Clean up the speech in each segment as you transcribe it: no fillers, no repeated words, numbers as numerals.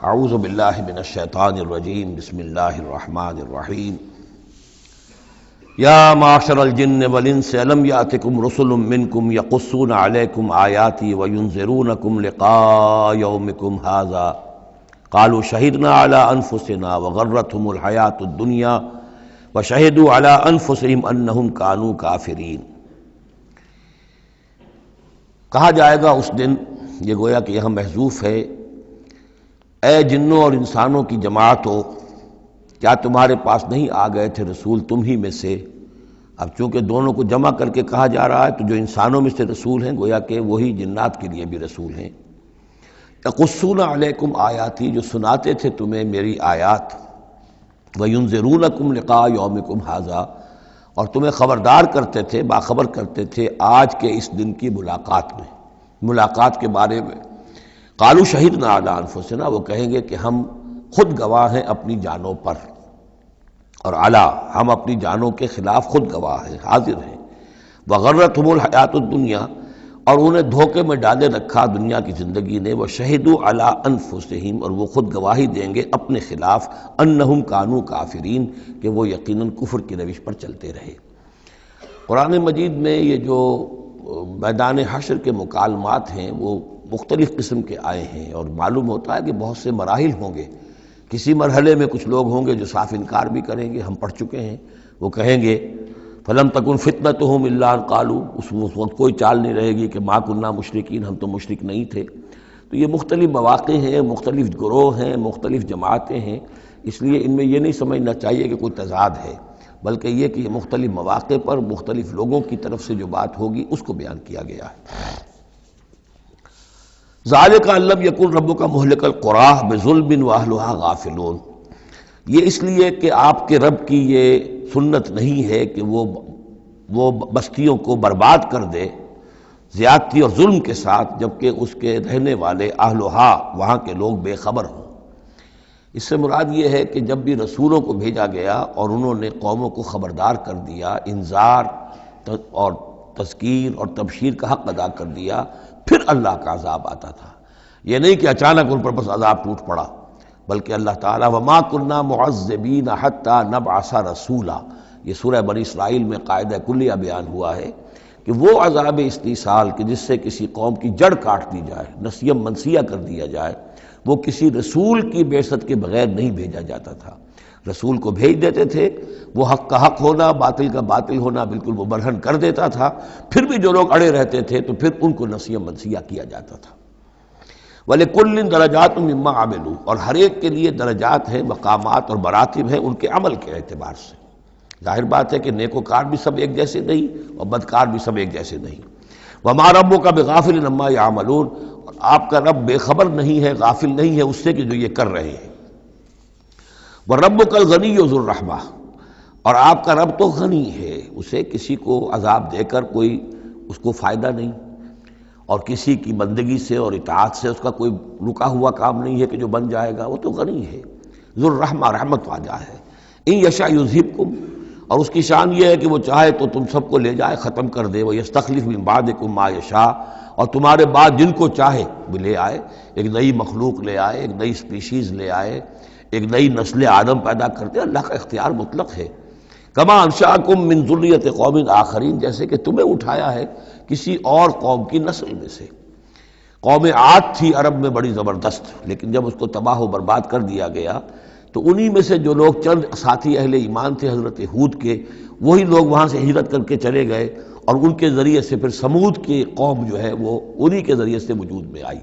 اعوذ باللہ من الشیطان الرجیم بسم اللہ الرحمن الرحیم یا معشر الجن والانس الم یاتکم رسل منکم یقصون علیکم آیاتی وینذرونکم لقاء یومکم ھذا قالوا شہدنا علی انفسنا وغرتهم الحیاۃ الدنیا وشہدوا علی انفسہم انہم کانوا کافرین۔ کہا جائے گا اس دن، یہ گویا کہ یہاں محذوف ہے، اے جنوں اور انسانوں کی جماعتوں، کیا تمہارے پاس نہیں آ گئے تھے رسول تم ہی میں سے؟ اب چونکہ دونوں کو جمع کر کے کہا جا رہا ہے تو جو انسانوں میں سے رسول ہیں گویا کہ وہی جنات کے لیے بھی رسول ہیں۔ یقصون علیکم آیاتی، جو سناتے تھے تمہیں میری آیات، وینذرونکم لقاء یومکم ھذا، اور تمہیں خبردار کرتے تھے، باخبر کرتے تھے آج کے اس دن کی ملاقات کے بارے میں۔ قالوا شہدنا علی انفسنا، وہ کہیں گے کہ ہم خود گواہ ہیں اپنی جانوں پر، اور علی، ہم اپنی جانوں کے خلاف خود گواہ ہیں، حاضر ہیں۔ وغرتهم الحیاۃ الدنیا، اور انہیں دھوکے میں ڈالے رکھا دنیا کی زندگی نے، وشہدوا علی انفسہم، اور وہ خود گواہی دیں گے اپنے خلاف، انہم کانوا کافرین، کہ وہ یقیناً کفر کی روش پر چلتے رہے۔ قرآن مجید میں یہ جو میدان حشر کے مکالمات ہیں وہ مختلف قسم کے آئے ہیں، اور معلوم ہوتا ہے کہ بہت سے مراحل ہوں گے۔ کسی مرحلے میں کچھ لوگ ہوں گے جو صاف انکار بھی کریں گے، ہم پڑھ چکے ہیں، وہ کہیں گے فَلَمْ تَكُنْ فِتْنَتُهُمْ إِلَّا أَنْ قَالُوا، اس وقت کوئی چال نہیں رہے گی کہ مَا كُنَّا مُشْرِكِينَ، ہم تو مشرک نہیں تھے۔ تو یہ مختلف مواقع ہیں، مختلف گروہ ہیں، مختلف جماعتیں ہیں، اس لیے ان میں یہ نہیں سمجھنا چاہیے کہ کوئی تضاد ہے، بلکہ یہ کہ یہ مختلف مواقع پر مختلف لوگوں کی طرف سے جو بات ہوگی اس کو بیان کیا گیا ہے۔ ذالک ان لم یکن ربک مہلک القری بظلم واہلھا غافلون، یہ اس لیے کہ آپ کے رب کی یہ سنت نہیں ہے کہ وہ بستیوں کو برباد کر دے زیادتی اور ظلم کے ساتھ، جبکہ اس کے رہنے والے اہلھا، وہاں کے لوگ بے خبر ہوں۔ اس سے مراد یہ ہے کہ جب بھی رسولوں کو بھیجا گیا اور انہوں نے قوموں کو خبردار کر دیا، انذار اور تذکیر اور تبشیر کا حق ادا کر دیا، پھر اللہ کا عذاب آتا تھا۔ یہ نہیں کہ اچانک ان پر بس عذاب ٹوٹ پڑا، بلکہ اللہ تعالیٰ وَمَا كُنَّا مُعَذِّبِينَ حَتَّى نَبْعَثَ رَسُولًا، یہ سورہ بنی اسرائیل میں قاعدہ کلیہ بیان ہوا ہے کہ وہ عذاب استیصال کہ جس سے کسی قوم کی جڑ کاٹ دی جائے، نسیم منسیہ کر دیا جائے، وہ کسی رسول کی بعثت کے بغیر نہیں بھیجا جاتا تھا۔ رسول کو بھیج دیتے تھے، وہ حق کا حق ہونا، باطل کا باطل ہونا بالکل وہ برہن کر دیتا تھا، پھر بھی جو لوگ اڑے رہتے تھے تو پھر ان کو نسیم منسیہ کیا جاتا تھا۔ وَلِكُلٍّ دَرَجَاتٌ مِّمَّا عَمِلُوا، اور ہر ایک کے لیے درجات ہیں، مقامات اور مراتب ہیں ان کے عمل کے اعتبار سے۔ ظاہر بات ہے کہ نیکوکار بھی سب ایک جیسے نہیں اور بدکار بھی سب ایک جیسے نہیں۔ وَمَا رَبُّكَ بِغَافِلٍ عَمَّا يَعْمَلُونَ، اور آپ کا رب بے خبر نہیں ہے، غافل نہیں ہے اس سے کہ جو یہ کر رہے ہیں۔ وَرَبُّكَ الْغَنِيُّ ذُو الرَّحْمَةِ، اور آپ کا رب تو غنی ہے، اسے کسی کو عذاب دے کر کوئی اس کو فائدہ نہیں، اور کسی کی بندگی سے اور اطاعت سے اس کا کوئی رکا ہوا کام نہیں ہے کہ جو بن جائے گا، وہ تو غنی ہے، ذو الرحمہ، رحمت واجہ ہے۔ ان یشاء یذھبکم، اور اس کی شان یہ ہے کہ وہ چاہے تو تم سب کو لے جائے، ختم کر دے، ویستخلف من بعدکم ما یشاء، اور تمہارے بعد جن کو چاہے وہ لے آئے، ایک نئی مخلوق لے آئے، ایک نئی سپیشیز لے آئے، ایک نئی نسل آدم پیدا کرتے۔ اللہ کا اختیار مطلق ہے۔ کما انشأکم من ذریۃ قوم آخرین، جیسے کہ تمہیں اٹھایا ہے کسی اور قوم کی نسل میں سے۔ قوم عاد تھی عرب میں بڑی زبردست، لیکن جب اس کو تباہ و برباد کر دیا گیا تو انہی میں سے جو لوگ چند ساتھی اہل ایمان تھے حضرت ہود کے، وہی لوگ وہاں سے ہجرت کر کے چلے گئے، اور ان کے ذریعے سے پھر سمود کی قوم جو ہے وہ انہی کے ذریعے سے وجود میں آئی۔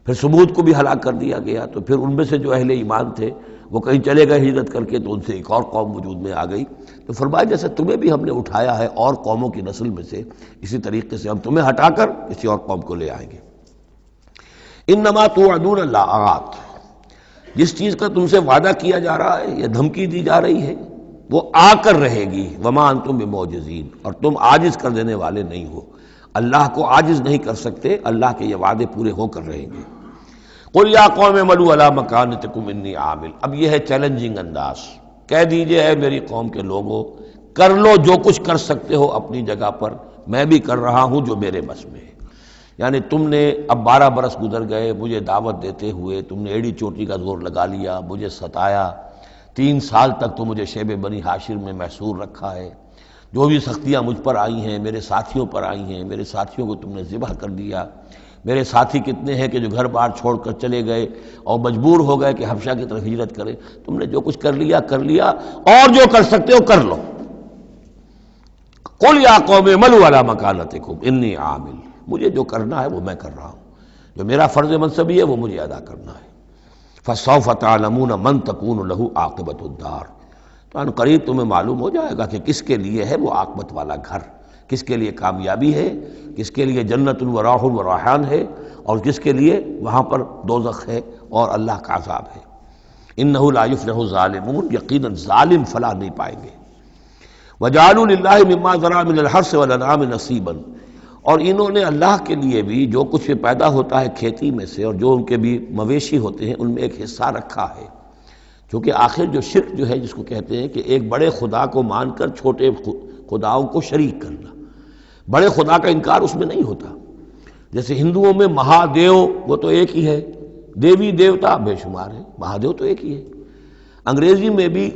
پھر سمود کو بھی ہلاک کر دیا گیا، تو پھر ان میں سے جو اہل ایمان تھے وہ کہیں چلے گئے ہجرت کر کے، تو ان سے ایک اور قوم وجود میں آ گئی۔ تو فرمایا جیسے تمہیں بھی ہم نے اٹھایا ہے اور قوموں کی نسل میں سے، اسی طریقے سے ہم تمہیں ہٹا کر کسی اور قوم کو لے آئیں گے۔ انما توعدون لآت، جس چیز کا تم سے وعدہ کیا جا رہا ہے یا دھمکی دی جا رہی ہے وہ آ کر رہے گی۔ وما انتم بمعجزین، اور تم عاجز کر دینے والے نہیں ہو، اللہ کو عاجز نہیں کر سکتے، اللہ کے یہ وعدے پورے ہو کر رہیں گے۔ قل یا قوم اعملوا علی مکانتکم انی عامل، اب یہ ہے چیلنجنگ انداز، کہہ دیجئے اے میری قوم کے لوگوں، کر لو جو کچھ کر سکتے ہو اپنی جگہ پر، میں بھی کر رہا ہوں جو میرے بس میں ہے۔ یعنی تم نے اب 12 برس گزر گئے مجھے دعوت دیتے ہوئے، تم نے ایڑی چوٹی کا زور لگا لیا، مجھے ستایا، 3 سال تک تو مجھے شیب بنی ہاشم میں محصور رکھا ہے، جو بھی سختیاں مجھ پر آئی ہیں میرے ساتھیوں پر آئی ہیں، میرے ساتھیوں کو تم نے ذبح کر دیا، میرے ساتھی کتنے ہیں کہ جو گھر بار چھوڑ کر چلے گئے اور مجبور ہو گئے کہ حبشہ کی طرف ہجرت کریں، تم نے جو کچھ کر لیا اور جو کر سکتے ہو کر لو۔ قل یا قوم اعملوا علی مکانتکم انی عامل، مجھے جو کرنا ہے وہ میں کر رہا ہوں، جو میرا فرض منصبی ہے وہ مجھے ادا کرنا ہے۔ فسوف تعلمون من تکون له عاقبۃ الدار، تو ان قریب تمہیں معلوم ہو جائے گا کہ کس کے لیے ہے وہ عاقبت والا گھر، کس کے لیے کامیابی ہے، کس کے لیے جنت و راح و ریحان ہے، اور کس کے لیے وہاں پر دوزخ ہے اور اللہ کا عذاب ہے۔ انہ لا یفلح الظالمون، یقیناً ظالم فلاح نہیں پائیں گے۔ وجعلوا للہ مما ذرا من الحرث والانعام نصیبا، اور انہوں نے اللہ کے لیے بھی جو کچھ بھی پیدا ہوتا ہے کھیتی میں سے اور جو ان کے بھی مویشی ہوتے ہیں ان میں ایک حصہ رکھا ہے، کیونکہ آخر جو شرک جو ہے جس کو کہتے ہیں کہ ایک بڑے خدا کو مان کر چھوٹے خداؤں کو شریک کرنا، بڑے خدا کا انکار اس میں نہیں ہوتا۔ جیسے ہندوؤں میں مہادیو وہ تو ایک ہی ہے، دیوی دیوتا بے شمار ہے، مہادیو تو ایک ہی ہے۔ انگریزی میں بھی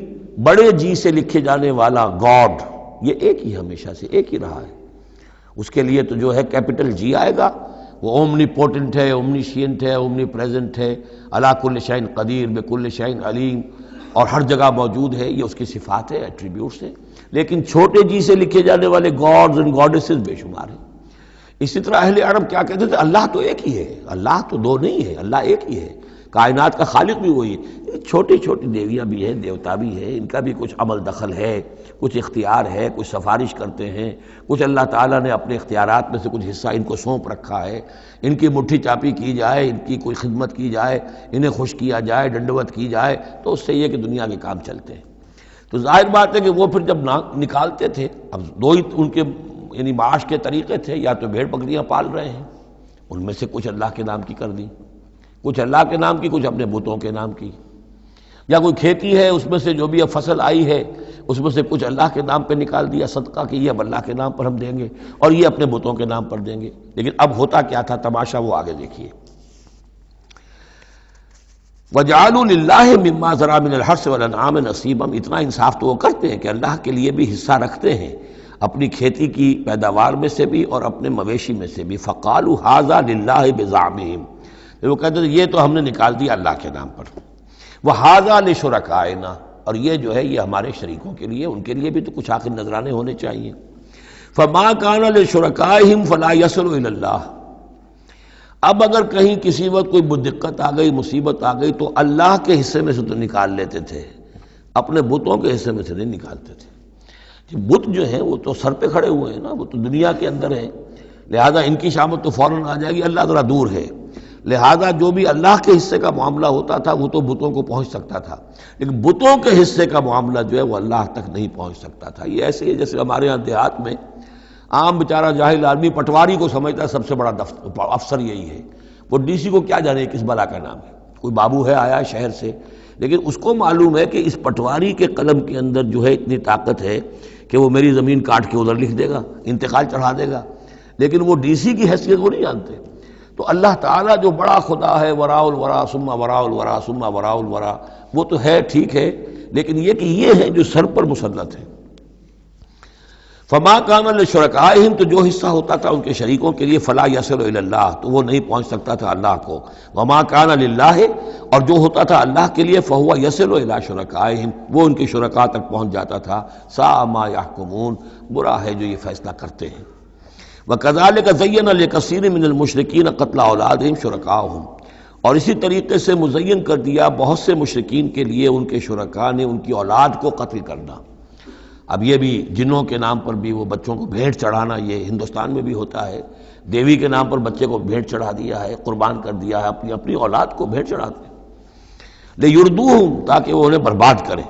بڑے جی سے لکھے جانے والا گاڈ یہ ایک ہی ہمیشہ سے ایک ہی رہا ہے، اس کے لیے تو جو ہے کیپٹل جی آئے گا، وہ اومنی پوٹنٹ ہے، اومنیشینٹ ہے، اومنی پریزنٹ ہے، علی کل شیء قدیر بکل شیء علیم، اور ہر جگہ موجود ہے، یہ اس کی صفات ہے، ایٹریبیوٹس ہیں۔ لیکن چھوٹے جی سے لکھے جانے والے گاڈز اینڈ گاڈیسز بے شمار ہیں۔ اسی طرح اہل عرب کیا کہتے تھے؟ اللہ تو ایک ہی ہے، اللہ تو دو نہیں ہے، اللہ ایک ہی ہے، کائنات کا خالق بھی وہی ہے۔ چھوٹی چھوٹی دیویاں بھی ہیں، دیوتا بھی ہیں، ان کا بھی کچھ عمل دخل ہے، کچھ اختیار ہے، کچھ سفارش کرتے ہیں، کچھ اللہ تعالیٰ نے اپنے اختیارات میں سے کچھ حصہ ان کو سونپ رکھا ہے، ان کی مٹھی چاپی کی جائے، ان کی کوئی خدمت کی جائے، انہیں خوش کیا جائے، ڈنڈوت کی جائے، تو اس سے یہ کہ دنیا کے کام چلتے ہیں۔ تو ظاہر بات ہے کہ وہ پھر جب نکالتے تھے، اب دو ہی ان کے یعنی معاش کے طریقے تھے، یا تو بھیڑ بکریاں پال رہے ہیں، ان میں سے کچھ اللہ کے نام کی کر دی، کچھ اللہ کے نام کی، کچھ اپنے بتوں کے نام کی، یا کوئی کھیتی ہے اس میں سے جو بھی اب فصل آئی ہے اس میں سے کچھ اللہ کے نام پہ نکال دیا صدقہ کہ یہ اب اللہ کے نام پر ہم دیں گے اور یہ اپنے بتوں کے نام پر دیں گے۔ لیکن اب ہوتا کیا تھا تماشا وہ آگے دیکھیے۔ وَجَعَلُوا لِلَّهِ مِمَّا ذَرَا مِنَ الْحَرْثِ وَالْأَنْعَامِ نَصِيبًا، اتنا انصاف تو وہ کرتے ہیں کہ اللہ کے لیے بھی حصہ رکھتے ہیں اپنی کھیتی کی پیداوار میں سے بھی اور اپنے مویشی میں سے بھی۔ فَقَالُوا هَذَا لِلَّهِ بِزَعْمِهِمْ، وہ کہتے ہیں یہ تو ہم نے نکال دیا اللہ کے نام پر، وَهَذَا لِشُرَكَائِنَا، اور یہ جو ہے یہ ہمارے شریکوں کے لیے، ان کے لیے بھی تو کچھ آخر نذرانے ہونے چاہیے۔ فَمَا كَانَ لِشُرَكَائِهِمْ فَلَا يَصِلُ إِلَى اللَّهِ، اب اگر کہیں کسی وقت کوئی دقت آ گئی، مصیبت آ گئی، تو اللہ کے حصے میں سے تو نکال لیتے تھے، اپنے بتوں کے حصے میں سے نہیں نکالتے تھے۔ بت جو ہیں وہ تو سر پہ کھڑے ہوئے ہیں نا، وہ تو دنیا کے اندر ہیں، لہذا ان کی شامت تو فوراً آ جائے گی، اللہ ذرا دور ہے، لہذا جو بھی اللہ کے حصے کا معاملہ ہوتا تھا وہ تو بتوں کو پہنچ سکتا تھا، لیکن بتوں کے حصے کا معاملہ جو ہے وہ اللہ تک نہیں پہنچ سکتا تھا۔ یہ ایسے ہی جیسے ہمارے ہاں دیہات میں عام بیچارہ جاہل آدمی پٹواری کو سمجھتا ہے سب سے بڑا افسر یہی ہے، وہ ڈی سی کو کیا جانے کس بلا کا نام ہے، کوئی بابو ہے آیا شہر سے، لیکن اس کو معلوم ہے کہ اس پٹواری کے قلم کے اندر جو ہے اتنی طاقت ہے کہ وہ میری زمین کاٹ کے ادھر لکھ دے گا، انتقال چڑھا دے گا، لیکن وہ ڈی سی کی حیثیت وہ نہیں جانتے۔ تو اللہ تعالیٰ جو بڑا خدا ہے، وراء الورا ثم وراء الورا ثم وراء الورا، وہ تو ہے ٹھیک ہے، لیکن یہ کہ یہ ہے جو سر پر مسلط ہے۔ فما کان لشرکائہم، تو جو حصہ ہوتا تھا ان کے شریکوں کے لیے، فلا یصل الی اللہ، تو وہ نہیں پہنچ سکتا تھا اللہ کو۔ وما کان للہ، اور جو ہوتا تھا اللہ کے لیے، فہو یصل الی شرکائہم، وہ ان کے شرکاء تک پہنچ جاتا تھا۔ ساء ما یحکمون، برا ہے جو یہ فیصلہ کرتے ہیں۔ وَكَذَلِكَ زَيَّنَ لِكَثِيرٍ مِّنَ الْمُشْرِكِينَ قَتْلَ أَوْلَادِهِمْ شُرَكَاؤُهُمْ، اور اسی طریقے سے مزین کر دیا بہت سے مشرکین کے لیے ان کے شرکاء نے ان کی اولاد کو قتل کرنا۔ اب یہ بھی جنوں کے نام پر بھی وہ بچوں کو بھیٹ چڑھانا، یہ ہندوستان میں بھی ہوتا ہے، دیوی کے نام پر بچے کو بھیٹ چڑھا دیا ہے، قربان کر دیا ہے، اپنی اولاد کو بھیٹ چڑھاتے ہیں، لِيُرْدُوهُمْ، تاکہ وہ انہیں برباد کریں،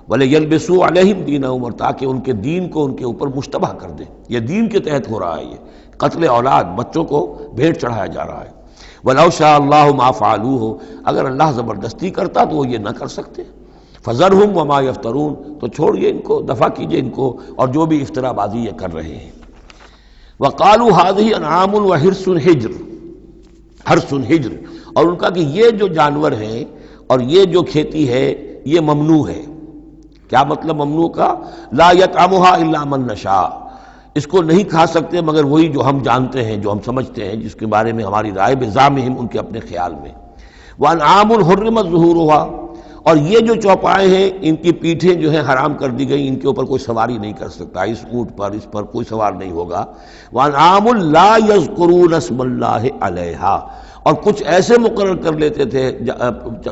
وَلِيَلْبِسُوا عَلَيْهِمْ دِينَهُمْ، اور تاکہ ان کے دین کو ان کے اوپر مشتبہ کر دیں۔ یہ دین کے تحت ہو رہا ہے، یہ قتل اولاد، بچوں کو بھیٹ چڑھایا جا رہا ہے۔ وَلَوْ شَاءَ اللَّهُ مَا فَعَلُوهُ، اگر اللہ زبردستی کرتا تو وہ یہ نہ کر سکتے۔ فَذَرْهُمْ وَمَا يَفْتَرُونَ، تو چھوڑیے ان کو، دفع کیجئے ان کو اور جو بھی افترا بازی یہ کر رہے ہیں۔ وقالوا هذه انعام وحرث حجر، حرث حجر، اور ان کا کہ یہ جو جانور ہیں اور یہ جو کھیتی ہے یہ ممنوع ہے۔ کیا مطلب ممنوع کا؟ لا یطعمها الا من نشاء، اس کو نہیں کھا سکتے مگر وہی جو ہم جانتے ہیں، جو ہم سمجھتے ہیں، جس کے بارے میں ہماری رائے بزعمہم، ان کے اپنے خیال میں۔ وانعام حرمت ظہورها، اور یہ جو چوپائے ہیں ان کی پیٹھیں جو ہیں حرام کر دی گئی، ان کے اوپر کوئی سواری نہیں کر سکتا، اس اونٹ پر، اس پر کوئی سوار نہیں ہوگا۔ وانعام لا یذکرون اسم اللہ علیہا، اور کچھ ایسے مقرر کر لیتے تھے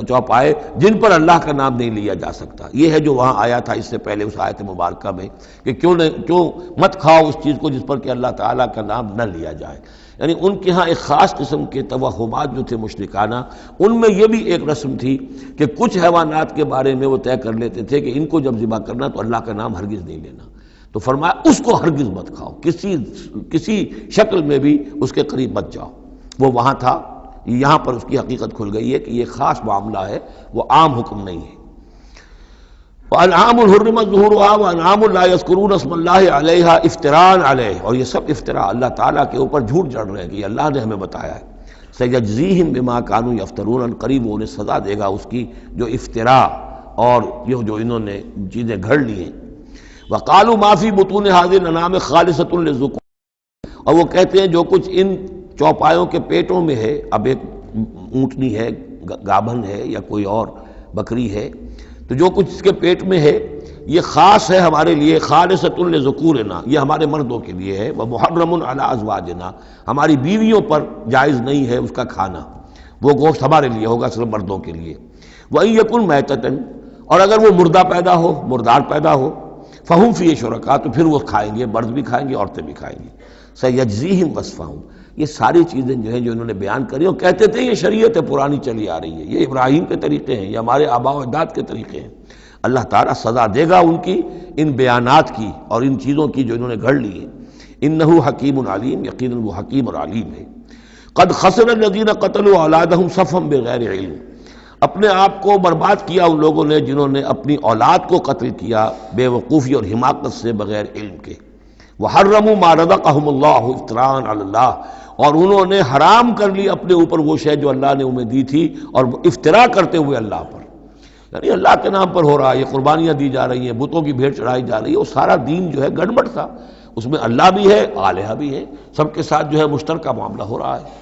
چوپائے جن پر اللہ کا نام نہیں لیا جا سکتا۔ یہ ہے جو وہاں آیا تھا اس سے پہلے اس آیت مبارکہ میں کہ کیوں مت کھاؤ اس چیز کو جس پر کہ اللہ تعالیٰ کا نام نہ لیا جائے۔ یعنی ان کے ہاں ایک خاص قسم کے توہمات جو تھے مشرکانہ، ان میں یہ بھی ایک رسم تھی کہ کچھ حیوانات کے بارے میں وہ طے کر لیتے تھے کہ ان کو جب ذبح کرنا تو اللہ کا نام ہرگز نہیں لینا، تو فرمایا اس کو ہرگز مت کھاؤ، کسی شکل میں بھی اس کے قریب مت جاؤ۔ وہ وہاں تھا، یہاں پر اس کی حقیقت کھل گئی ہے کہ یہ خاص معاملہ ہے، وہ عام حکم نہیں ہے۔ وانعام حرمت ظہورها وانعام لا یذکرون اسم اللہ علیہا افتراء علیہ، اور یہ سب افتراء اللہ تعالیٰ کے اوپر جھوٹ جڑ رہے ہیں کہ یہ اللہ نے ہمیں بتایا ہے۔ سیجزیہم بما کانوا یفترون، قریب وہ انہیں سزا دے گا اس کی جو افتراء اور یہ جو انہوں نے چیزیں گھڑ لی ہیں۔ وقالوا ما فی بطون هذه الانعام خالصۃ للذکور، اور وہ کہتے ہیں جو کچھ ان چوپایوں کے پیٹوں میں ہے، اب ایک اونٹنی ہے، گابھن ہے یا کوئی اور بکری ہے، تو جو کچھ اس کے پیٹ میں ہے یہ خاص ہے ہمارے لیے، خالصۃ لذکورنا، یہ ہمارے مردوں کے لیے ہے، ومحرم علی ازواجنا، ہماری بیویوں پر جائز نہیں ہے اس کا کھانا، وہ گوشت ہمارے لیے ہوگا صرف مردوں کے لیے۔ وَإِن يَكُن مَيْتَةً، اور اگر وہ مردہ پیدا ہو، مردار پیدا ہو، فَهُمْ فِيهِ شُرَكَاء، تو پھر وہ کھائیں گے، مرد بھی کھائیں گے، عورتیں بھی کھائیں گی۔ سَيَجْزِيهِمْ وَصْفَهُمْ، یہ ساری چیزیں جو ہیں جو انہوں نے بیان کری، اور کہتے تھے یہ شریعت پرانی چلی آ رہی ہے، یہ ابراہیم کے طریقے ہیں، یہ ہمارے آباء و اجداد کے طریقے ہیں۔ اللہ تعالیٰ سزا دے گا ان کی ان بیانات کی اور ان چیزوں کی جو انہوں نے گھڑ لی ہیں۔ انہ حکیم علیم، یقیناً وہ حکیم اور علیم ہے۔ قد خسر الذین قتلوا اولادہم صفحا بغیر علم، اپنے آپ کو برباد کیا ان لوگوں نے جنہوں نے اپنی اولاد کو قتل کیا بے وقوفی اور حماقت سے، بغیر علم کے۔ وحرموا ما رزقہم اللہ افتراء علی اللہ، اور انہوں نے حرام کر لی اپنے اوپر وہ شے جو اللہ نے انہیں دی تھی، اور افطراء کرتے ہوئے اللہ پر، یعنی اللہ کے نام پر ہو رہا ہے، یہ قربانیاں دی جا رہی ہیں، بتوں کی بھیڑ چڑھائی جا رہی ہے، وہ سارا دین جو ہے گڑبڑ تھا، اس میں اللہ بھی ہے، آلہہ بھی ہے، سب کے ساتھ جو ہے مشترکہ معاملہ ہو رہا ہے۔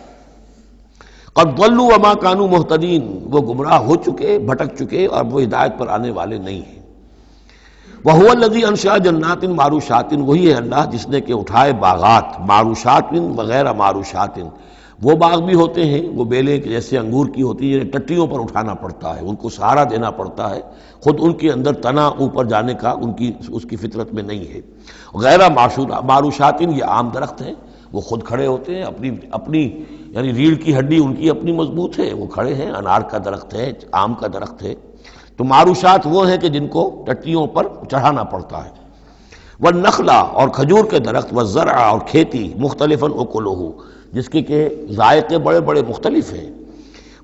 قد ضلوا وما كانوا مهتدين، وہ گمراہ ہو چکے، بھٹک چکے، اور وہ ہدایت پر آنے والے نہیں ہیں۔ وهو الذي انشأ جنات معروشات، وہی ہے اللہ جس نے کہ اٹھائے باغات، معروشات وغیرہ معروشات، وہ باغ بھی ہوتے ہیں، وہ بیلیں جیسے انگور کی ہوتی ہیں، ٹٹیوں پر اٹھانا پڑتا ہے، ان کو سہارا دینا پڑتا ہے، خود ان کے اندر تنا اوپر جانے کا اس کی فطرت میں نہیں ہے۔ غیر معروشات، یہ عام درخت ہیں، وہ خود کھڑے ہوتے ہیں، اپنی یعنی ریڑھ کی ہڈی ان کی اپنی مضبوط ہے، وہ کھڑے ہیں، انار کا درخت ہے، آم کا درخت ہے۔ تو معروشات وہ ہیں کہ جن کو ٹٹیوں پر چڑھانا پڑتا ہے۔ والنخلا، اور کھجور کے درخت، والزرع، اور کھیتی، مختلفاً اکلہ، جس کے کہ ذائقے بڑے بڑے مختلف ہیں۔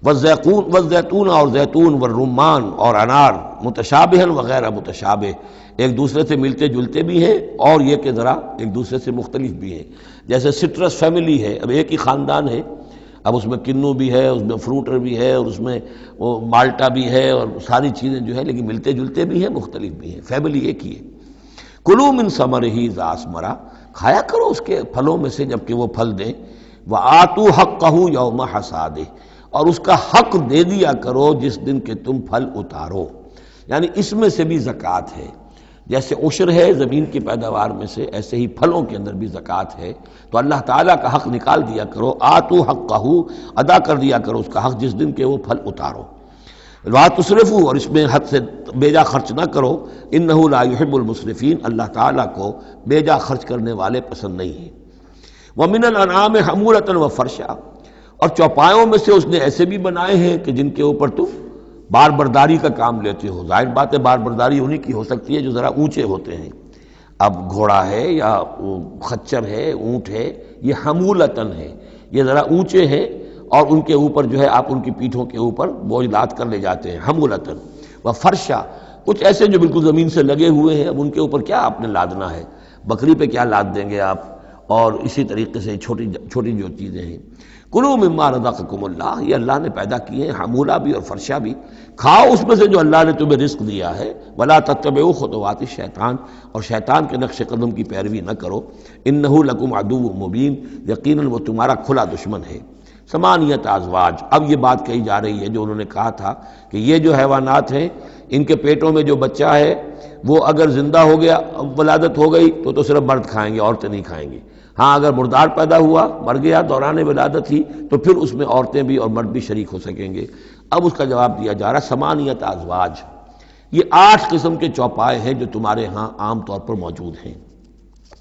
والزیتون، اور زیتون، والرمان، اور انار، متشابہاً وغیر متشابہ، ایک دوسرے سے ملتے جلتے بھی ہیں اور یہ کہ ذرا ایک دوسرے سے مختلف بھی ہیں۔ جیسے سٹرس فیملی ہے، اب ایک ہی خاندان ہے، اب اس میں کنو بھی ہے، اس میں فروٹر بھی ہے، اور اس میں وہ مالٹا بھی ہے، اور ساری چیزیں جو ہے لیکن ملتے جلتے بھی ہیں، مختلف بھی ہیں، فیملی ایک ہی ہے۔ کلوا من ثمرہ اذا اثمر، کھایا کرو اس کے پھلوں میں سے جب کہ وہ پھل دیں۔ وآتوا حقہ یوم حصادہ، اور اس کا حق دے دیا کرو جس دن کہ تم پھل اتارو، یعنی اس میں سے بھی زکوٰۃ ہے۔ جیسے عشر ہے زمین کی پیداوار میں سے، ایسے ہی پھلوں کے اندر بھی زکوٰۃ ہے، تو اللہ تعالیٰ کا حق نکال دیا کرو، آتوا حقہ، ادا کر دیا کرو اس کا حق جس دن کہ وہ پھل اتارو۔ لا تسرفوا، اور اس میں حد سے بیجا خرچ نہ کرو، انہ لا یحب المسرفین، اللہ تعالیٰ کو بیجا خرچ کرنے والے پسند نہیں ہیں۔ ومن الانعام حمولۃ وفرشا، اور چوپایوں میں سے اس نے ایسے بھی بنائے ہیں کہ جن کے اوپر تم بار برداری کا کام لیتے ہو۔ ظاہر بات ہے بار برداری انہی کی ہو سکتی ہے جو ذرا اونچے ہوتے ہیں، اب گھوڑا ہے یا خچر ہے، اونٹ ہے، یہ حمولتن ہے، یہ ذرا اونچے ہیں اور ان کے اوپر جو ہے آپ ان کی پیٹھوں کے اوپر بوجھ لاد کر لے جاتے ہیں، حمولتن وفرشا، کچھ ایسے جو بالکل زمین سے لگے ہوئے ہیں، اب ان کے اوپر کیا آپ نے لادنا ہے، بکری پہ کیا لاد دیں گے آپ، اور اسی طریقے سے چھوٹی چھوٹی جو چیزیں ہیں. کلوا مما رزقکم اللہ، یہ اللہ نے پیدا کیے ہیں، حمولہ بھی اور فرشہ بھی، کھاؤ اس میں سے جو اللہ نے تمہیں رزق دیا ہے. ولا تتبعوا خطوات الشیطان، اور شیطان کے نقش قدم کی پیروی نہ کرو. انہ لکم عدو مبین، یقیناً وہ تمہارا کھلا دشمن ہے. ثمانیۃ ازواج، اب یہ بات کہی جا رہی ہے جو انہوں نے کہا تھا کہ یہ جو حیوانات ہیں ان کے پیٹوں میں جو بچہ ہے وہ اگر زندہ ہو گیا، ولادت ہو گئی تو صرف مرد کھائیں گے، عورتیں نہیں کھائیں گی. ہاں اگر مردار پیدا ہوا، مر گیا دوران ولادت ہی، تو پھر اس میں عورتیں بھی اور مرد بھی شریک ہو سکیں گے. اب اس کا جواب دیا جا رہا ثمانیۃ ازواج، یہ 8 قسم کے چوپائے ہیں جو تمہارے ہاں عام طور پر موجود ہیں.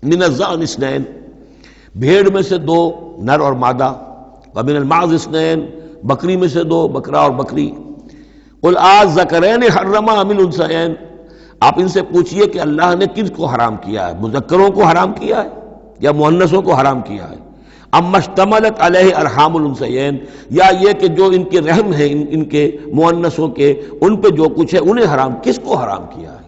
من الضأن اثنین، بھیڑ میں سے 2 نر اور مادہ. ومن المعز اثنین، بکری میں سے 2 بکرا اور بکری. قل الذکرین حرم ام الانثیین، آپ ان سے پوچھئے کہ اللہ نے کس کو حرام کیا ہے، مذکروں کو حرام کیا ہے یا مؤنثوں کو حرام کیا ہے. اما اشتملت علیہ ارحام الانثیین، یا یہ کہ جو ان کے رحم ہیں ان کے مؤنثوں کے، ان پہ جو کچھ ہے انہیں حرام، کس کو حرام کیا ہے.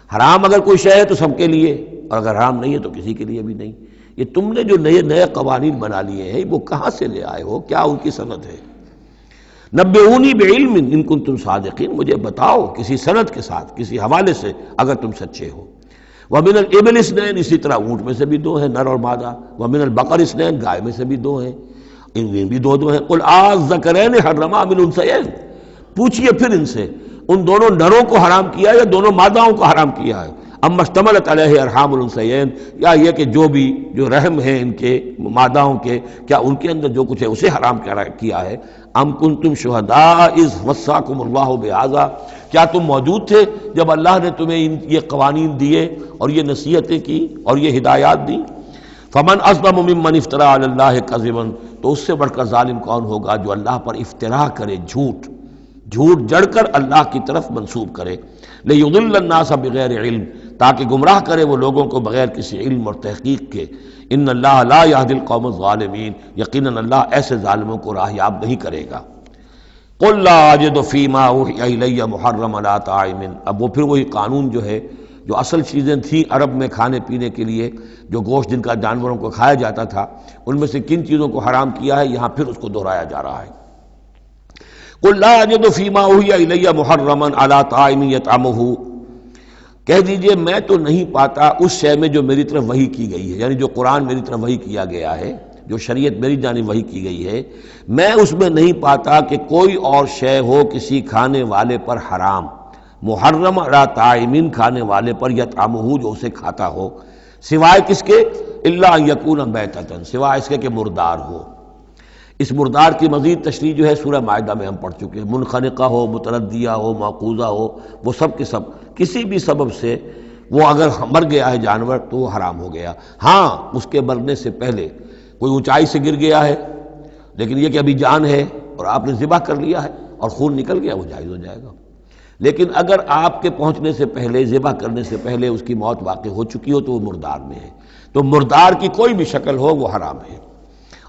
حرام اگر کوئی شے ہے تو سب کے لیے، اور اگر حرام نہیں ہے تو کسی کے لیے بھی نہیں. یہ تم نے جو نئے قوانین بنا لیے ہیں وہ کہاں سے لے آئے ہو، کیا ان کی سند ہے. نبئونی بعلم ان کنتم صادقین، مجھے بتاؤ کسی سند کے ساتھ، کسی حوالے سے اگر تم سچے ہو. ومن الابل اثنین، اسی طرح اونٹ میں سے بھی 2 ہیں نر اور مادہ. ومن البقر اثنین، گائے میں سے بھی 2 ہیں، ان میں بھی 2 ہیں. قل الذکرین حرم ام الانثیین، پوچھئے پھر ان سے ان دونوں نروں کو حرام کیا یا دونوں ماداؤں کو حرام کیا ہے. اما اشتملت علیہ ارحام الانثیین، یا یہ کہ جو رحم ہیں ان کے ماداؤں کے، کیا ان کے اندر جو کچھ ہے اسے حرام کیا ہے. ام کنتم شہداء اذ وصاکم اللہ بہذا، کیا تم موجود تھے جب اللہ نے تمہیں یہ قوانین دیے اور یہ نصیحتیں کی اور یہ ہدایات دی. فمن اظلم ممن افترى علی اللہ کذبا، تو اس سے بڑھ کر ظالم کون ہوگا جو اللہ پر افترا کرے، جھوٹ جڑ کر اللہ کی طرف منسوب کرے. لیضل الناس بغیر علم، تاکہ گمراہ کرے وہ لوگوں کو بغیر کسی علم اور تحقیق کے. ان اللہ لا یہدی القوم الظالمین، یقیناً اللہ ایسے ظالموں کو راہیاب نہیں کرے گا. قل لا اجد فیما اوحی الی محرما علی طاعم، اب وہ پھر وہی قانون جو ہے، جو اصل چیزیں تھیں عرب میں کھانے پینے کے لیے، جو گوشت جن کا جانوروں کو کھایا جاتا تھا، ان میں سے کن چیزوں کو حرام کیا ہے، یہاں پھر اس کو دہرایا جا رہا ہے. قل لا اجد فیما اوحی الی محرما علی طاعم یطعمہ، کہہ دیجئے میں تو نہیں پاتا اس شے میں جو میری طرف وحی کی گئی ہے، یعنی جو قرآن میری طرف وحی کیا گیا ہے، جو شریعت میری جانب وحی کی گئی ہے، میں اس میں نہیں پاتا کہ کوئی اور شے ہو کسی کھانے والے پر حرام، محرم علی طاعم، کھانے والے پر، یطعمہ جو اسے کھاتا ہو، سوائے کس کے، الا ان یکون میتۃ، سوائے اس کے کہ مردار ہو. اس مردار کی مزید تشریح جو ہے سورہ مائدہ میں ہم پڑھ چکے ہیں. منخنقہ ہو، متردیہ ہو، موقوذہ ہو، وہ سب کے سب کسی بھی سبب سے وہ اگر مر گیا ہے جانور تو وہ حرام ہو گیا. ہاں اس کے مرنے سے پہلے کوئی اونچائی سے گر گیا ہے، لیکن یہ کہ ابھی جان ہے اور آپ نے ذبح کر لیا ہے اور خون نکل گیا، وہ جائز ہو جائے گا. لیکن اگر آپ کے پہنچنے سے پہلے، ذبح کرنے سے پہلے اس کی موت واقع ہو چکی ہو تو وہ مردار میں ہے. تو مردار کی کوئی بھی شکل ہو وہ حرام ہے.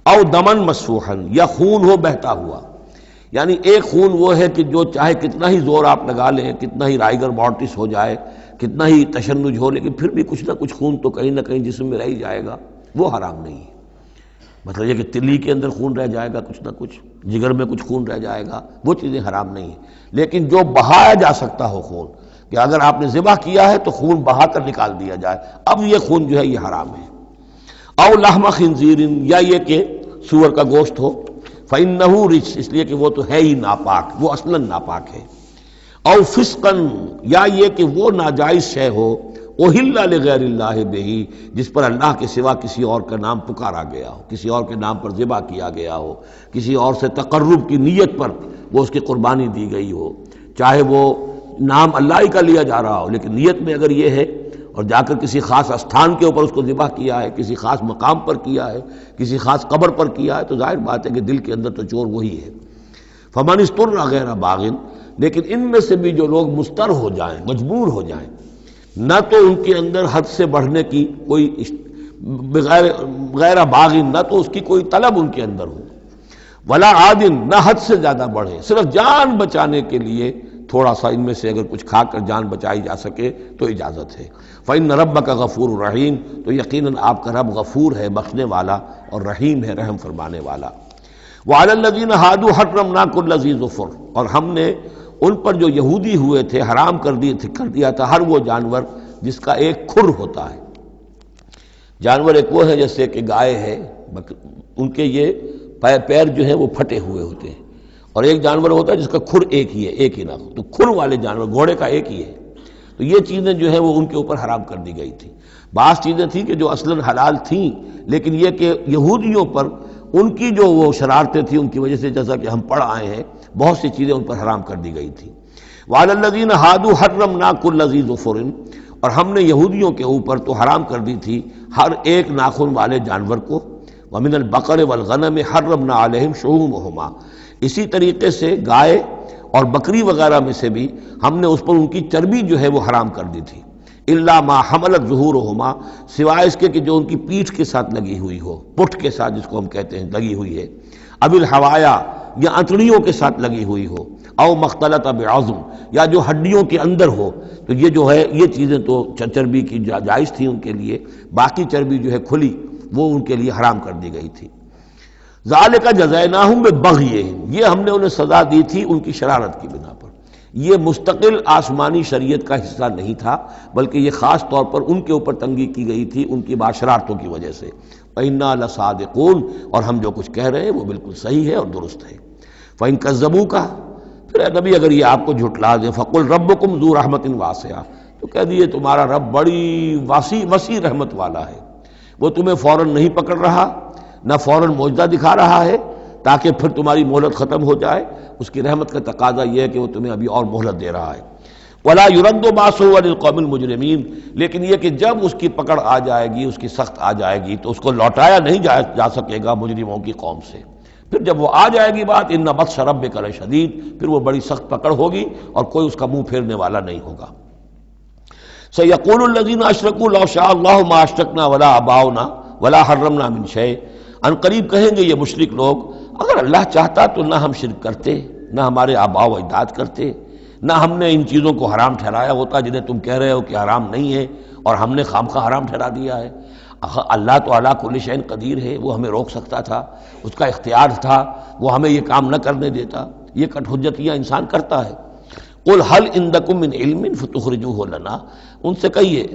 او دمن مسفوحا، یا خون ہو بہتا ہوا، یعنی ایک خون وہ ہے کہ جو چاہے کتنا ہی زور آپ لگا لیں، کتنا ہی رائگر مارٹس ہو جائے، کتنا ہی تشنج ہو، لیکن پھر بھی کچھ نہ کچھ خون تو کہیں نہ کہیں جسم میں رہ ہی جائے گا، وہ حرام نہیں ہے. مطلب یہ کہ تلی کے اندر خون رہ جائے گا، کچھ نہ کچھ جگر میں کچھ خون رہ جائے گا، وہ چیزیں حرام نہیں ہیں. لیکن جو بہایا جا سکتا ہو خون، کہ اگر آپ نے ذبح کیا ہے تو خون بہا کر نکال دیا جائے، اب یہ خون جو ہے یہ حرام ہے. او لحم خنزیر، یا یہ کہ سور کا گوشت ہو، فإنہ رجس، اس لیے کہ وہ تو ہے ہی ناپاک، وہ اصلاً ناپاک ہے. او فسقاً، یا یہ کہ وہ ناجائز شے ہو، احل لغیر اللہ بہ، جس پر اللہ کے سوا کسی اور کا نام پکارا گیا ہو، کسی اور کے نام پر ذبح کیا گیا ہو، کسی اور سے تقرب کی نیت پر وہ اس کی قربانی دی گئی ہو، چاہے وہ نام اللہ ہی کا لیا جا رہا ہو، لیکن نیت میں اگر یہ ہے اور جا کر کسی خاص استھان کے اوپر اس کو ذبح کیا ہے، کسی خاص مقام پر کیا ہے، کسی خاص قبر پر کیا ہے، تو ظاہر بات ہے کہ دل کے اندر تو چور وہی ہے. فمن اضطر غیر باغ، لیکن ان میں سے بھی جو لوگ مضطر ہو جائیں، مجبور ہو جائیں، نہ تو ان کے اندر حد سے بڑھنے کی کوئی غیر باغ، نہ تو اس کی کوئی طلب ان کے اندر ہو، ولا عاد، نہ حد سے زیادہ بڑھے، صرف جان بچانے کے لیے تھوڑا سا ان میں سے اگر کچھ کھا کر جان بچائی جا سکے تو اجازت ہے۔ فإن ربک غفور رحیم، تو یقیناً آپ کا رب غفور ہے، بخشنے والا، اور رحیم ہے، رحم فرمانے والا۔ وعلی الذین ہادوا حرمنا کل ذی ظفر، اور ہم نے ان پر جو یہودی ہوئے تھے حرام کر دیا تھا ہر وہ جانور جس کا ایک کھر ہوتا ہے۔ جانور ایک وہ ہے جیسے کہ گائے ہے، ان کے یہ پیر جو ہیں وہ پھٹے ہوئے ہوتے ہیں، اور ایک جانور ہوتا ہے جس کا کھر ایک ہی ہے، ایک ہی ناخن، تو کھر والے جانور گھوڑے کا ایک ہی ہے، تو یہ چیزیں جو ہیں وہ ان کے اوپر حرام کر دی گئی تھی۔ بعض چیزیں تھیں کہ جو اصلاً حلال تھیں، لیکن یہ کہ یہودیوں پر ان کی جو وہ شرارتیں تھیں ان کی وجہ سے، جیسا کہ ہم پڑھ آئے ہیں، بہت سی چیزیں ان پر حرام کر دی گئی تھیں۔ وعلی الذین ہادوا حرمنا کل ذی ظفر، اور ہم نے یہودیوں کے اوپر تو حرام کر دی تھی ہر ایک ناخن والے جانور کو۔ ومن البقر والغنم حرمنا علیہم شحومہما، اسی طریقے سے گائے اور بکری وغیرہ میں سے بھی ہم نے اس پر ان کی چربی جو ہے وہ حرام کر دی تھی۔ الا ما حملت ظہورہما، سوائے اس کے کہ جو ان کی پیٹھ کے ساتھ لگی ہوئی ہو، پٹھ کے ساتھ جس کو ہم کہتے ہیں لگی ہوئی ہے، اب الحوایا، یا انتڑیوں کے ساتھ لگی ہوئی ہو، او مختلط بعظم، یا جو ہڈیوں کے اندر ہو، تو یہ جو ہے یہ چیزیں تو چربی کی جائز تھی ان کے لیے، باقی چربی جو ہے کھلی وہ ان کے لیے حرام کر دی گئی تھی۔ ذالک جزیناہم ببغیہم، یہ ہم نے انہیں سزا دی تھی ان کی شرارت کی بنا پر۔ یہ مستقل آسمانی شریعت کا حصہ نہیں تھا، بلکہ یہ خاص طور پر ان کے اوپر تنگی کی گئی تھی ان کی باشرارتوں کی وجہ سے۔ وَإِنَّا لَصَادِقُونَ، اور ہم جو کچھ کہہ رہے ہیں وہ بالکل صحیح ہے اور درست ہے۔ فَإِن كَذَّبُوكَ، پھر اے نبی اگر یہ آپ کو جھٹلا دیں، فَقُلْ رَبُّكُمْ ذُو رَحْمَةٍ وَاسِعَةٍ، تو کہہ دیجیے تمہارا رب بڑی وسیع رحمت والا ہے، وہ تمہیں فوراً نہیں پکڑ رہا، نہ فوراً معجزہ دکھا رہا ہے تاکہ پھر تمہاری مہلت ختم ہو جائے، اس کی رحمت کا تقاضا یہ ہے کہ وہ تمہیں ابھی اور مہلت دے رہا ہے۔ وَلَا يُرَدُّ بَأْسُهُ عَنِ الْقَوْمِ الْمُجْرِمِينَ، لیکن یہ کہ جب اس کی پکڑ آ جائے گی، اس کی سخت آ جائے گی، تو اس کو لوٹایا نہیں جا سکے گا مجرموں کی قوم سے۔ پھر جب وہ آ جائے گی بات، إِنَّ بَطْشَ رَبِّكَ لَشَدِيدٌ، پھر وہ بڑی سخت پکڑ ہوگی اور کوئی اس کا منہ پھیرنے والا نہیں ہوگا۔ سَيَقُولُ الَّذِينَ أَشْرَكُوا لَوْ شَاءَ اللَّهُ مَا أَشْرَكْنَا وَلَا آبَاؤُنَا وَلَا حَرَّمْنَا مِنْ شَيْءٍ، ان قریب کہیں گے یہ مشرک لوگ، اگر اللہ چاہتا تو نہ ہم شرک کرتے، نہ ہمارے آباء و اجداد کرتے، نہ ہم نے ان چیزوں کو حرام ٹھہرایا ہوتا جنہیں تم کہہ رہے ہو کہ حرام نہیں ہے اور ہم نے خامخواہ حرام ٹھہرا دیا ہے۔ اللہ تو علی کل شیء قدیر ہے، وہ ہمیں روک سکتا تھا، اس کا اختیار تھا، وہ ہمیں یہ کام نہ کرنے دیتا۔ یہ کٹ حجتیاں انسان کرتا ہے۔ قل هل عندکم من علم فتخرجوه لنا، ان سے کہیے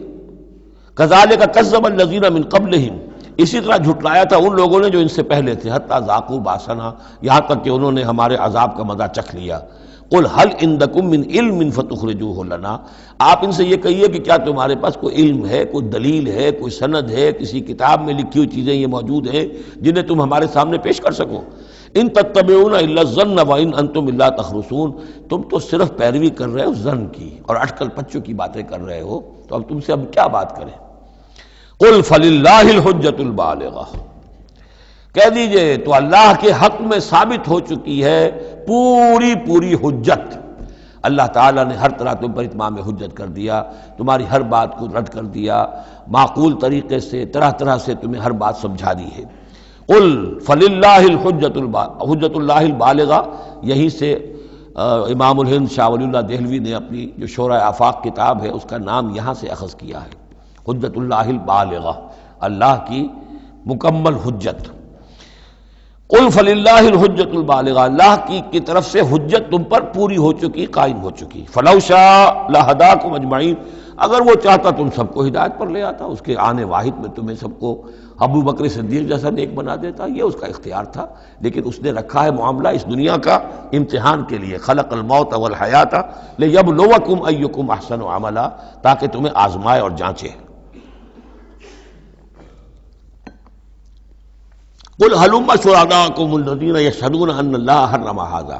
کذالک کذب الذین من قبلہم، اسی طرح جھٹلایا تھا ان لوگوں نے جو ان سے پہلے تھے، حتی ذاقوا باسنا، یہاں تک کہ انہوں نے ہمارے عذاب کا مزہ چکھ لیا۔ قل هل عندکم من علم فتخرجوه لنا، آپ ان سے یہ کہیے کہ کیا تمہارے پاس کوئی علم ہے، کوئی دلیل ہے، کوئی سند ہے، کسی کتاب میں لکھی ہوئی چیزیں یہ موجود ہیں جنہیں تم ہمارے سامنے پیش کر سکو۔ ان تتبعون الا الظن وان انتم الا تخرصون، تم تو صرف پیروی کر رہے ہو ظن کی اور اٹکل پچوں کی باتیں کر رہے ہو، تو اب تم سے اب کیا بات کریں۔ قل فللہ الحجۃ البالغہ، کہہ دیجئے تو اللہ کے حق میں ثابت ہو چکی ہے پوری حجت۔ اللہ تعالیٰ نے ہر طرح تم پر اتمام حجت کر دیا، تمہاری ہر بات کو رد کر دیا، معقول طریقے سے طرح سے تمہیں ہر بات سمجھا دی ہے۔ قل فللہ حجت اللہ البالغہ، یہیں سے امام الہند شاہ ولی اللہ دہلوی نے اپنی جو شورۂ آفاق کتاب ہے اس کا نام یہاں سے اخذ کیا ہے، حجت اللہ البالغہ، اللہ کی مکمل حجت۔ قل فللہ الحجت البالغہ، اللہ کی طرف سے حجت تم پر پوری ہو چکی، قائم ہو چکی۔ فلو شاء لہداکم اجمعین، اگر وہ چاہتا تم سب کو ہدایت پر لے آتا، اس کے آنے واحد میں تمہیں سب کو ابو بکر صدیق جیسا نیک بنا دیتا، یہ اس کا اختیار تھا، لیکن اس نے رکھا ہے معاملہ اس دنیا کا امتحان کے لیے۔ خلق الموت والحیات لیبلوکم ایکم احسن عملا، تاکہ تمہیں آزمائے اور جانچے۔ قل ہلم شرکاءکم الذین یشہدون ان اللہ حرم ھذا،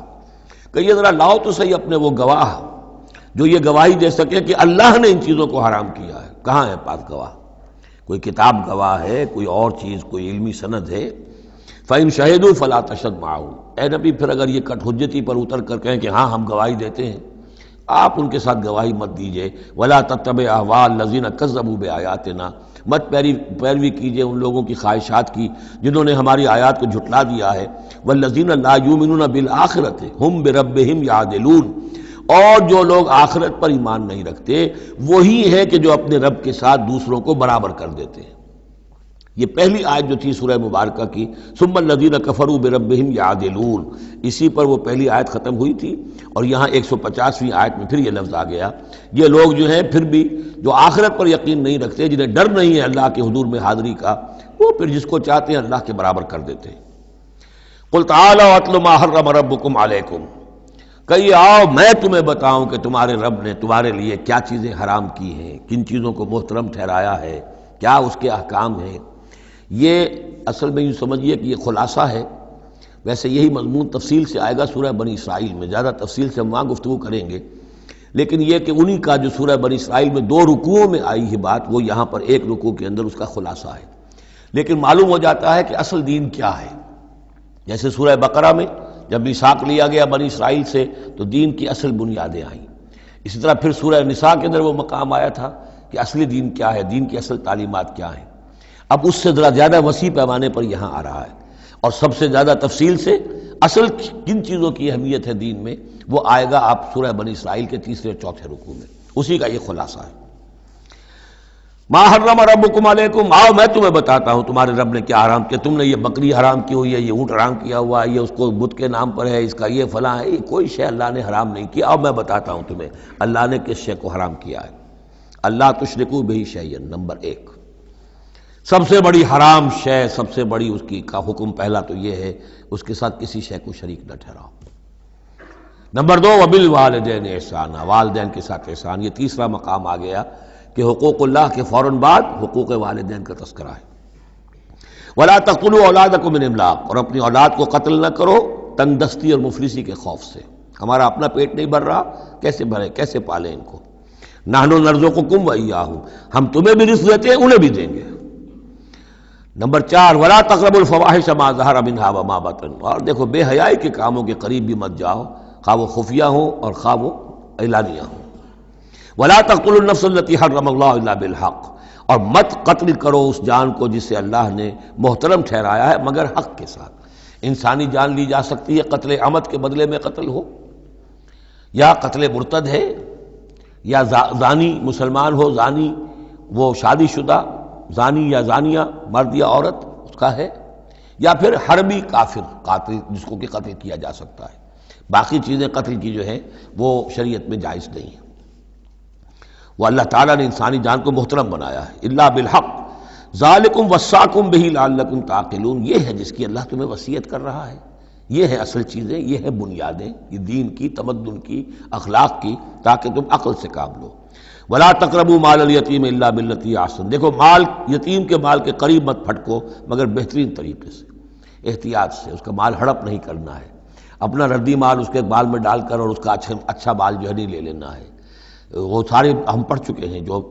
کہیے ذرا لاؤ تو صحیح اپنے وہ گواہ جو یہ گواہی دے سکے کہ اللہ نے ان چیزوں کو حرام کیا ہے۔ کہاں ہے پاس گواہ؟ کوئی کتاب گواہ ہے، کوئی اور چیز، کوئی علمی سند ہے؟ فَإِن شَهِدُوا فَلَا تَشْهَدْ مَعَهُمْ، اے نبی پھر اگر یہ کٹ حجتی پر اتر کر کہیں کہ ہاں ہم گواہی دیتے ہیں، آپ ان کے ساتھ گواہی مت دیجئے۔ وَلَا تَتَّبِعْ أَهْوَاءَ الَّذِينَ كَذَّبُوا بِآيَاتِنَا، مت پیروی کیجئے ان لوگوں کی خواہشات کی جنہوں نے ہماری آیات کو جھٹلا دیا ہے۔ وَالَّذِينَ لَا يُؤْمِنُونَ بِالْآخِرَةِ هُمْ بِرَبِّهِمْ يَعْدِلُونَ، اور جو لوگ آخرت پر ایمان نہیں رکھتے وہی ہے کہ جو اپنے رب کے ساتھ دوسروں کو برابر کر دیتے ہیں۔ یہ پہلی آیت جو تھی سورہ مبارکہ کی ثم الذین کفروا بربہم یعدلون، اسی پر وہ پہلی آیت ختم ہوئی تھی، اور یہاں 150ویں آیت میں پھر یہ لفظ آ گیا۔ یہ لوگ جو ہیں پھر بھی جو آخرت پر یقین نہیں رکھتے، جنہیں ڈر نہیں ہے اللہ کے حضور میں حاضری کا، وہ پھر جس کو چاہتے ہیں اللہ کے برابر کر دیتے ہیں۔ قل تعالوا اتل ما حرم ربکم علیکم، کہیے آؤ میں تمہیں بتاؤں کہ تمہارے رب نے تمہارے لیے کیا چیزیں حرام کی ہیں، کن چیزوں کو محترم ٹھہرایا ہے، کیا اس کے احکام ہیں۔ یہ اصل میں یوں سمجھیے کہ یہ خلاصہ ہے، ویسے یہی مضمون تفصیل سے آئے گا سورہ بنی اسرائیل میں، زیادہ تفصیل سے ہم وہاں گفتگو کریں گے، لیکن یہ کہ انہی کا جو سورہ بنی اسرائیل میں 2 رکوعوں میں آئی ہے بات، وہ یہاں پر 1 رکوع کے اندر اس کا خلاصہ ہے۔ لیکن معلوم ہو جاتا ہے کہ اصل دین کیا ہے۔ جیسے سورہ بقرہ میں جب میثاق لیا گیا بنی اسرائیل سے تو دین کی اصل بنیادیں آئیں، اسی طرح پھر سورہ نساء کے اندر وہ مقام آیا تھا کہ اصلی دین کیا ہے، دین کی اصل تعلیمات کیا ہیں۔ اب اس سے ذرا زیادہ وسیع پیمانے پر یہاں آ رہا ہے، اور سب سے زیادہ تفصیل سے اصل کن چیزوں کی اہمیت ہے دین میں وہ آئے گا آپ سورہ بنی اسرائیل کے 3 اور 4 رکوع میں، اسی کا یہ خلاصہ ہے۔ ما حرم ربکم علیکم، آؤ میں تمہیں بتاتا ہوں تمہارے رب نے کیا حرام کیا۔ تم نے یہ بکری حرام کی ہوئی ہے، یہ اونٹ حرام کیا ہوا ہے، یہ اس کو بت کے نام پر ہے، اس کا یہ فلاں ہے، یہ کوئی شے اللہ نے حرام نہیں کیا۔ آؤ میں بتاتا ہوں تمہیں اللہ نے کس شے کو حرام کیا ہے۔ اللہ تشرکوا بہ شیئا، نمبر 1 سب سے بڑی حرام شے، سب سے بڑی اس کی کا حکم پہلا تو یہ ہے اس کے ساتھ کسی شے کو شریک نہ ٹھہراؤ۔ نمبر 2 وبالوالدین احسانا، والدین کے ساتھ احسان۔ یہ تیسرا مقام آ گیا کہ حقوق اللہ کے فوراً بعد حقوق والدین کا تذکرہ ہے۔ ولا تقتلوا اولادکم من املاق، اور اپنی اولاد کو قتل نہ کرو تنگ دستی اور مفلسی کے خوف سے۔ ہمارا اپنا پیٹ نہیں بھر رہا، کیسے بھرے، کیسے پالیں ان کو۔ نحن نرزقکم وایاہم، ہم تمہیں بھی رزق دیتے ہیں انہیں بھی دیں گے۔ نمبر 4 ولا تقربوا الفواحش ما ظہر منها وما بطن، اور دیکھو بے حیائی کے کاموں کے قریب بھی مت جاؤ، خواہ وہ خفیہ ہوں اور خواہ وہ اعلانیہ ہوں۔ ولا تقتلوا النفس التي حرم اللہ الا بالحق، اور مت قتل کرو اس جان کو جسے اللہ نے محترم ٹھہرایا ہے مگر حق کے ساتھ۔ انسانی جان لی جا سکتی ہے قتل عمد کے بدلے میں قتل ہو، یا قتل مرتد ہے، یا زانی مسلمان ہو، زانی وہ شادی شدہ زانی یا زانیہ مرد یا عورت اس کا ہے، یا پھر حربی کافر قاتل جس کو کہ قتل کیا جا سکتا ہے۔ باقی چیزیں قتل کی جو ہیں وہ شریعت میں جائز نہیں ہیں۔ وہ اللہ تعالیٰ نے انسانی جان کو محترم بنایا ہے۔ الا بالحق ذالکم وصاکم بہ لعلکم تعقلون، یہ ہے جس کی اللہ تمہیں وصیت کر رہا ہے، یہ ہے اصل چیزیں، یہ ہے بنیادیں، یہ دین کی، تمدن کی، اخلاق کی، تاکہ تم عقل سے کام لو۔ ولا تقربوا مال الیتیم الا بالتی احسن، دیکھو مال یتیم کے مال کے قریب مت پھٹکو مگر بہترین طریقے سے، احتیاط سے، اس کا مال ہڑپ نہیں کرنا ہے، اپنا ردی مال اس کے بال میں ڈال کر اور اس کا اچھا مال جو ہے نہیں لے لینا ہے۔ وہ سارے ہم پڑھ چکے ہیں، جو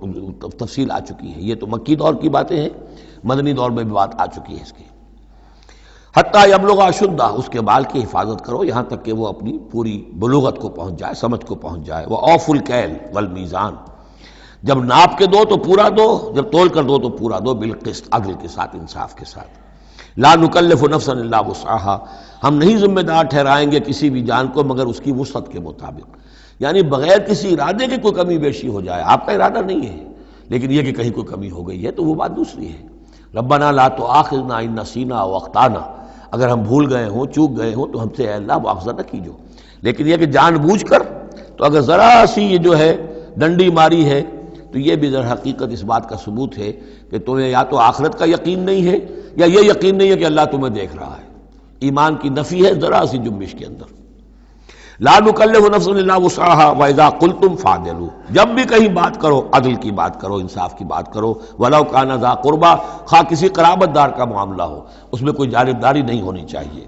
تفصیل آ چکی ہے، یہ تو مکی دور کی باتیں ہیں، مدنی دور میں بھی بات آ چکی ہے اس کی۔ حتیٰ یبلغ اشدہ، اس کے بال کی حفاظت کرو یہاں تک کہ وہ اپنی پوری بلوغت کو پہنچ جائے، سمجھ کو پہنچ جائے۔ وہ اوفوا الکیل والمیزان، جب ناپ کے دو تو پورا دو، جب تول کر دو تو پورا دو، بالقسط، عدل کے ساتھ، انصاف کے ساتھ۔ لا نکلف نفسا الا وسعها، ہم نہیں ذمہ دار ٹھہرائیں گے کسی بھی جان کو مگر اس کی وسعت کے مطابق، یعنی بغیر کسی ارادے کے کوئی کمی بیشی ہو جائے، آپ کا ارادہ نہیں ہے لیکن یہ کہ کہیں کوئی کمی ہو گئی ہے تو وہ بات دوسری ہے۔ ربنا لا تؤاخذنا ان نسینا او اخطانا، اگر ہم بھول گئے ہوں، چوک گئے ہوں تو ہم سے اے اللہ مؤاخذہ نہ کیجو، لیکن یہ کہ جان بوجھ کر، تو اگر ذرا سی یہ جو ہے ڈنڈی ماری ہے تو یہ بھی در حقیقت اس بات کا ثبوت ہے کہ تمہیں یا تو آخرت کا یقین نہیں ہے یا یہ یقین نہیں ہے کہ اللہ تمہیں دیکھ رہا ہے۔ ایمان کی نفی ہے ذرا سی جنبش کے اندر۔ لا نکلف نفسا الا وسعها واذا قلتم فاعدلوا، جب بھی کہیں بات کرو عدل کی بات کرو، انصاف کی بات کرو، ولو کان ذا قربا، خواہ کسی قرابت دار کا معاملہ ہو، اس میں کوئی جانبداری نہیں ہونی چاہیے۔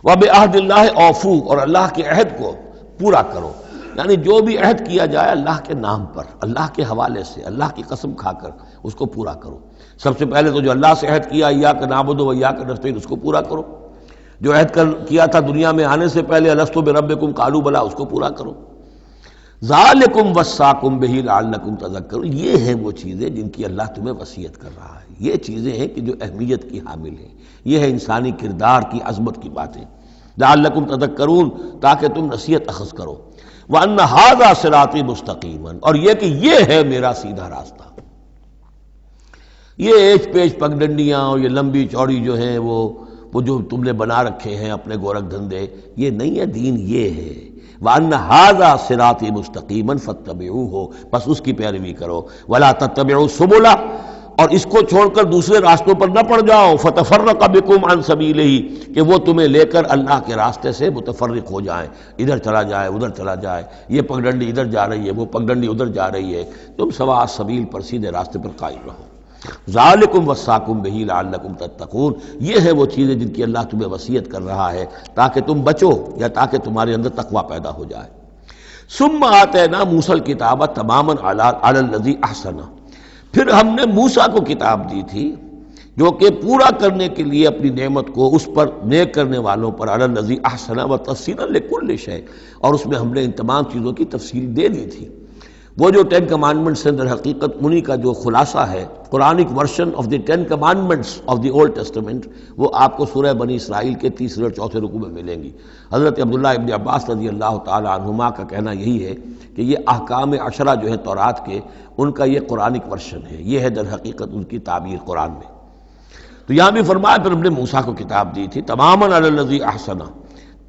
وبعہد اللہ اوفوا، اور اللہ کے عہد کو پورا کرو، یعنی جو بھی عہد کیا جائے اللہ کے نام پر، اللہ کے حوالے سے، اللہ کی قسم کھا کر اس کو پورا کرو۔ سب سے پہلے تو جو اللہ سے عہد کیا ایاک نعبد و ایاک نستعین، اس کو پورا کرو۔ جو عہد کیا تھا دنیا میں آنے سے پہلے الست بربکم قالوا بلی، اس کو پورا کرو۔ ذالکم وصاکم بہ لعلکم تذکرون، یہ ہیں وہ چیزیں جن کی اللہ تمہیں وصیت کر رہا ہے، یہ چیزیں ہیں کہ جو اہمیت کی حامل ہیں، یہ ہے انسانی کردار کی عظمت کی باتیں۔ لعلکم تذکرون، تاکہ تم نصیحت اخذ کرو۔ وَأَنَّ هَذَا صِرَاطِي مُسْتَقِيمًا، اور یہ کہ یہ ہے میرا سیدھا راستہ۔ یہ ایج پیچ پگڈنڈیاں اور یہ لمبی چوڑی جو ہیں وہ جو تم نے بنا رکھے ہیں اپنے گورکھ دھندے، یہ نہیں ہے دین، یہ ہے وَأَنَّ هَذَا صِرَاطِي مُسْتَقِيمًا فَاتَّبِعُوهُ، بس اس کی پیروی کرو۔ وَلَا تَتَّبِعُوا السُّبُلَ، اور اس کو چھوڑ کر دوسرے راستوں پر نہ پڑ جاؤ، فَتَفَرَّقَ بِكُمْ عَنْ سَبِيلِهِ، کہ وہ تمہیں لے کر اللہ کے راستے سے متفرق ہو جائیں، ادھر چلا جائے ادھر چلا جائے، یہ پگڈنڈی ادھر جا رہی ہے وہ پگڈنڈی ادھر جا رہی ہے، تم سواء السبیل پر سیدھے راستے پر قائم رہو۔ ذالکم وصاکم بہ لعلکم تتقون، یہ ہے وہ چیزیں جن کی اللہ تمہیں وصیت کر رہا ہے تاکہ تم بچو یا تاکہ تمہارے اندر تقوی پیدا ہو جائے۔ ثم آتینا موسیٰ الکتاب تماما علی الذی احسن، پھر ہم نے موسیٰ کو کتاب دی تھی جو کہ پورا کرنے کے لیے اپنی نعمت کو اس پر نیک کرنے والوں پر، علی الذی احسن وتفصیلا لکل شیء، اور اس میں ہم نے ان تمام چیزوں کی تفصیل دے دی تھی۔ وہ جو 10 کمانڈمنٹس ہیں در حقیقت انہی کا جو خلاصہ ہے، Quranic version of the 10 commandments of the old testament, وہ آپ کو سورہ بنی اسرائیل کے 3 اور 4 رکوع میں ملیں گی۔ حضرت عبداللہ ابن عباس رضی اللہ تعالی عنہما کا کہنا یہی ہے کہ یہ احکام عشرہ جو ہے تورات کے، ان کا یہ قرآنک ورژن ہے، یہ ہے در حقیقت ان کی تعبیر قرآن میں۔ تو یہاں بھی فرمایا پھر ہم نے موسیٰ کو کتاب دی تھی تماما علی الذی احسن،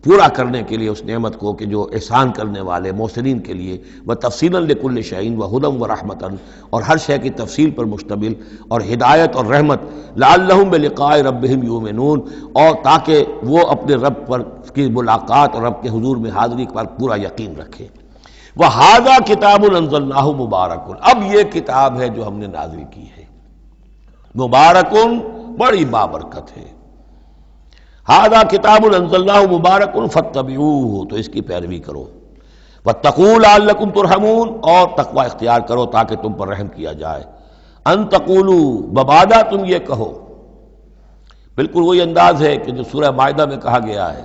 پورا کرنے کے لیے اس نعمت کو کہ جو احسان کرنے والے محسنین کے لیے، وتفصیلا لکل شیء وہدی ورحمۃ، اور ہر شے کی تفصیل پر مشتمل اور ہدایت اور رحمت، لعلہم بلقاء ربہم یؤمنون، اور تاکہ وہ اپنے رب پر کی ملاقات اور رب کے حضور میں حاضری پر پورا یقین رکھیں۔ وہذا کتاب انزلناہ مبارک، اب یہ کتاب ہے جو ہم نے نازل کی ہے، مبارکن، بڑی بابرکت ہے۔ ھذا کتاب انزلناہ مبارک فاتبعوہ، تو اس کی پیروی کرو۔ واتقوا لعلکم ترحمون، اور تقوی اختیار کرو تاکہ تم پر رحم کیا جائے۔ ان تقولوا، ببادا تم یہ کہو، بالکل وہی انداز ہے کہ جو سورہ مائدہ میں کہا گیا ہے،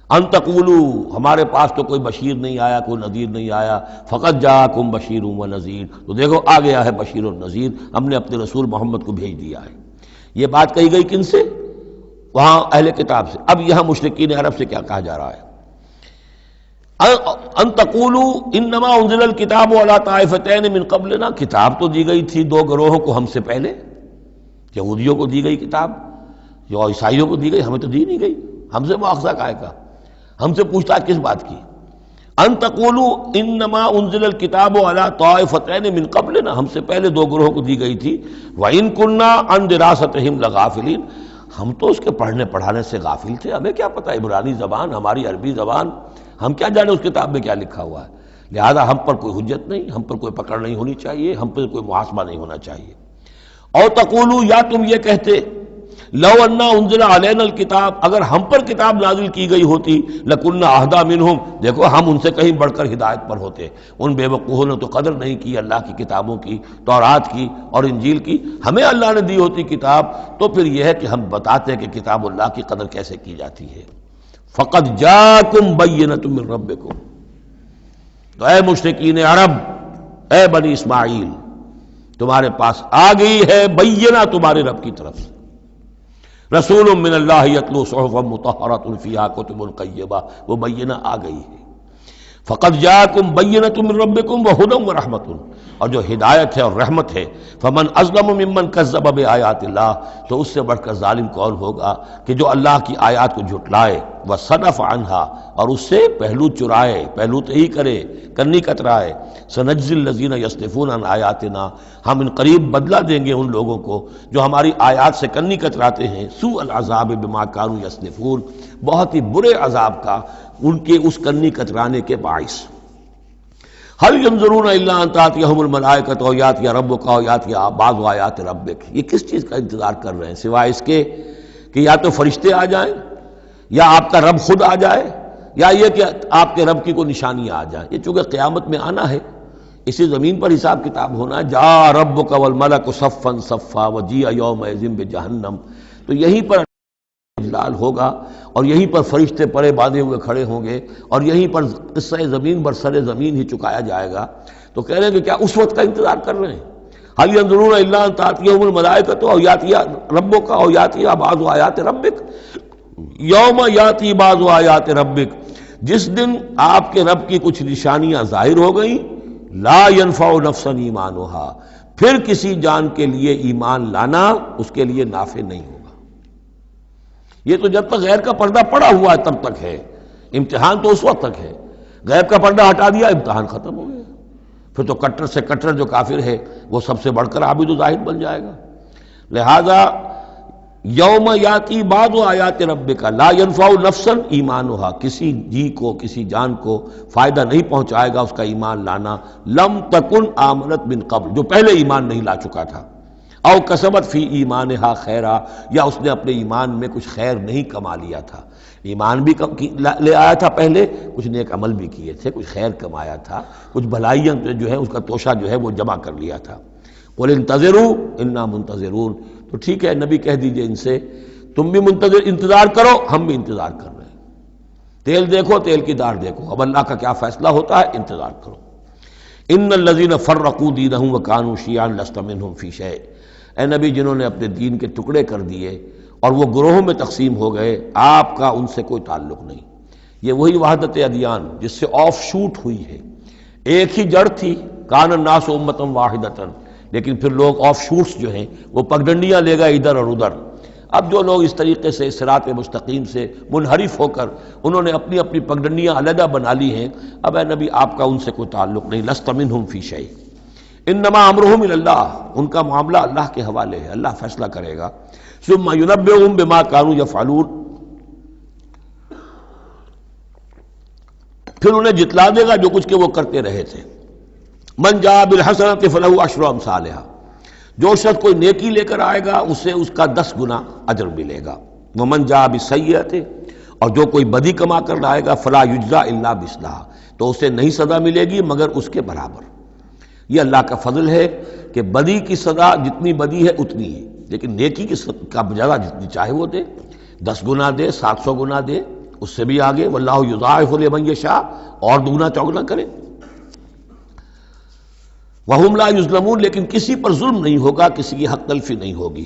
ان تقولوا، ہمارے پاس تو کوئی بشیر نہیں آیا، کوئی نذیر نہیں آیا، فقط جاءکم بشیر و نذیر، تو دیکھو آ گیا ہے بشیر اور نذیر، ہم نے اپنے رسول محمد کو بھیج دیا ہے۔ یہ بات کہی گئی کن سے؟ وہاں اہل کتاب سے۔ اب یہاں مشرکین عرب سے کیا کہا جا رہا ہے؟ ان تقولوا انما انزل الکتاب علی طائفتین من قبلنا، کتاب تو دی گئی تھی 2 گروہوں کو ہم سے پہلے، یہودیوں کو دی گئی کتاب، جو عیسائیوں کو دی گئی، ہمیں تو دی نہیں گئی، ہم سے مواخذہ کائے کا، ہم سے پوچھتا کس بات کی؟ ان تقولوا انما انزل الکتاب علی طائفتین من قبلنا، ہم سے پہلے 2 گروہوں کو دی گئی تھی، وان كنا عن دراستہم لغافلین، ہم تو اس کے پڑھنے پڑھانے سے غافل تھے، ہمیں کیا پتہ عبرانی زبان، ہماری عربی زبان، ہم کیا جانے اس کتاب میں کیا لکھا ہوا ہے، لہذا ہم پر کوئی حجت نہیں، ہم پر کوئی پکڑ نہیں ہونی چاہیے، ہم پر کوئی محاسبہ نہیں ہونا چاہیے۔ اور تقولوا، یا تم یہ کہتے، لو انا انزل علینا الکتاب، اگر ہم پر کتاب نازل کی گئی ہوتی، لکنا اہدی منہم، دیکھو ہم ان سے کہیں بڑھ کر ہدایت پر ہوتے، ان بے وقوفوں نے تو قدر نہیں کی اللہ کی کتابوں کی، تورات کی اور انجیل کی، ہمیں اللہ نے دی ہوتی کتاب تو پھر یہ ہے کہ ہم بتاتے کہ کتاب اللہ کی قدر کیسے کی جاتی ہے۔ فقد جاءکم بینۃ من ربکم، تو اے مشرکین عرب، اے بنی اسماعیل، تمہارے پاس آ گئی ہے بینہ تمہارے رب کی طرف سے، رسول من اللہ یتلو صحفا مطہرۃ فیہا کتب قیمہ، وہ بینہ آ گئی ہے۔ فقد جاءکم بینۃ من ربکم وہدی ورحمۃ، اور جو ہدایت ہے اور رحمت ہے، فمن اظلم ممن کذب بآیات اللہ، تو اس سے بڑھ کر ظالم کون ہوگا کہ جو اللہ کی آیات کو جھٹلائے، وصدف عنہا، اور اس سے پہلو چرائے، پہلو تہی کرے، کنی کترائے۔ سنجزی الذین یصدفون عن آیاتنا، ہم ان قریب بدلہ دیں گے ان لوگوں کو جو ہماری آیات سے کنی کتراتے ہیں، سوء العذاب بما کانوا یصدفون، بہت ہی برے عذاب کا ان کے اس کنی کترانے کے باعث۔ هل ينظرون الا ان تاتيهم الملائکۃ او یاتی ربک او یاتی بعض آیات ربک، یہ کس چیز کا انتظار کر رہے ہیں سوائے اس کے کہ یا تو فرشتے آ جائیں، یا آپ کا رب خود آ جائے، یا یہ کہ آپ کے رب کی کوئی نشانی آ جائے۔ یہ چونکہ قیامت میں آنا ہے، اسی زمین پر حساب کتاب ہونا ہے، جاء ربک والملک صفا صفا وجیء یومئذ بجہنم، تو یہیں پر اجلال ہوگا اور یہیں پر فرشتے پرے باندھے ہوئے کھڑے ہوں گے، اور یہیں پر قصہ زمین بر سر زمین ہی چکایا جائے گا۔ تو کہہ رہے ہیں کہ کیا اس وقت کا انتظار کر رہے ہیں؟ هل ينظرون الا ان تاتيهم الملائکۃ او یاتی ربک او یاتی بعض آیات ربک، یوم یاتی بعض آیات ربک، جس دن آپ کے رب کی کچھ نشانیاں ظاہر ہو گئیں، لا ينفع نفسا ایمانها، پھر کسی جان کے لیے ایمان لانا اس کے لیے نافع نہیں ہوگا۔ یہ تو جب تک غیر کا پردہ پڑا ہوا ہے تب تک ہے، امتحان تو اس وقت تک ہے، غیب کا پردہ ہٹا دیا امتحان ختم ہو گیا، پھر تو کٹر سے کٹر جو کافر ہے وہ سب سے بڑھ کر عابد و زاہد بن جائے گا۔ لہذا یوم یاتی بعض آیات ربک لا ينفع نفسا ایمانها، کسی جی کو کسی جان کو فائدہ نہیں پہنچائے گا اس کا ایمان لانا، لم تکن آمنت من قبل، جو پہلے ایمان نہیں لا چکا تھا، او کسبت فی ایمانها خیرا، یا اس نے اپنے ایمان میں کچھ خیر نہیں کما لیا تھا، ایمان بھی لے آیا تھا پہلے، کچھ نیک عمل بھی کیے تھے، کچھ خیر کمایا تھا، کچھ بھلائیاں جو ہے اس کا توشہ جو ہے وہ جمع کر لیا تھا۔ قل انتظروا انا منتظرون، تو ٹھیک ہے نبی کہہ دیجئے ان سے تم بھی انتظار کرو، ہم بھی انتظار کر رہے ہیں، تیل دیکھو تیل کی دار دیکھو، اب اللہ کا کیا فیصلہ ہوتا ہے انتظار کرو۔ ان الذین فرقوا دینہم وکانوا شیعا لست منہم فی شیء، اے نبی جنہوں نے اپنے دین کے ٹکڑے کر دیے اور وہ گروہوں میں تقسیم ہو گئے، آپ کا ان سے کوئی تعلق نہیں۔ یہ وہی وحدت ادیان جس سے آف شوٹ ہوئی ہے، ایک ہی جڑ تھی، کان الناس امۃ واحدۃ، لیکن پھر لوگ آف شوٹس جو ہیں وہ پگڈنڈیاں لے گئے ادھر اور ادھر۔ اب جو لوگ اس طریقے سے صراط مستقیم سے منحرف ہو کر انہوں نے اپنی اپنی پگڈنڈیاں علیحدہ بنا لی ہیں، اب اے نبی آپ کا ان سے کوئی تعلق نہیں، لست منہم فی شیء انما امرہم الی اللہ، ان کا معاملہ اللہ کے حوالے ہے، اللہ فیصلہ کرے گا۔ ثم ینبئہم بما کانوا یفعلون، پھر انہیں جتلا دے گا جو کچھ کہ وہ کرتے رہے تھے۔ من جاء بالحسنۃ فلہ عشر امثالھا، جو شخص کوئی نیکی لے کر آئے گا اسے اس کا 10 گنا اجر ملے گا۔ ومن جاء بالسیئۃ، اور جو کوئی بدی کما کر لائے گا فلا یجزا الا مثلھا، تو اسے نہیں سزا ملے گی مگر اس کے برابر۔ یہ اللہ کا فضل ہے کہ بدی کی سزا جتنی بدی ہے اتنی ہے، لیکن نیکی کی کا جزا جتنی چاہے وہ دے، 10 گنا دے، 700 گنا دے، اس سے بھی آگے، واللہ یضاعف لمن یشاء، اور دگنا چوگنا کرے۔ وہم لا یظلمون، لیکن کسی پر ظلم نہیں ہوگا، کسی کی حق تلفی نہیں ہوگی۔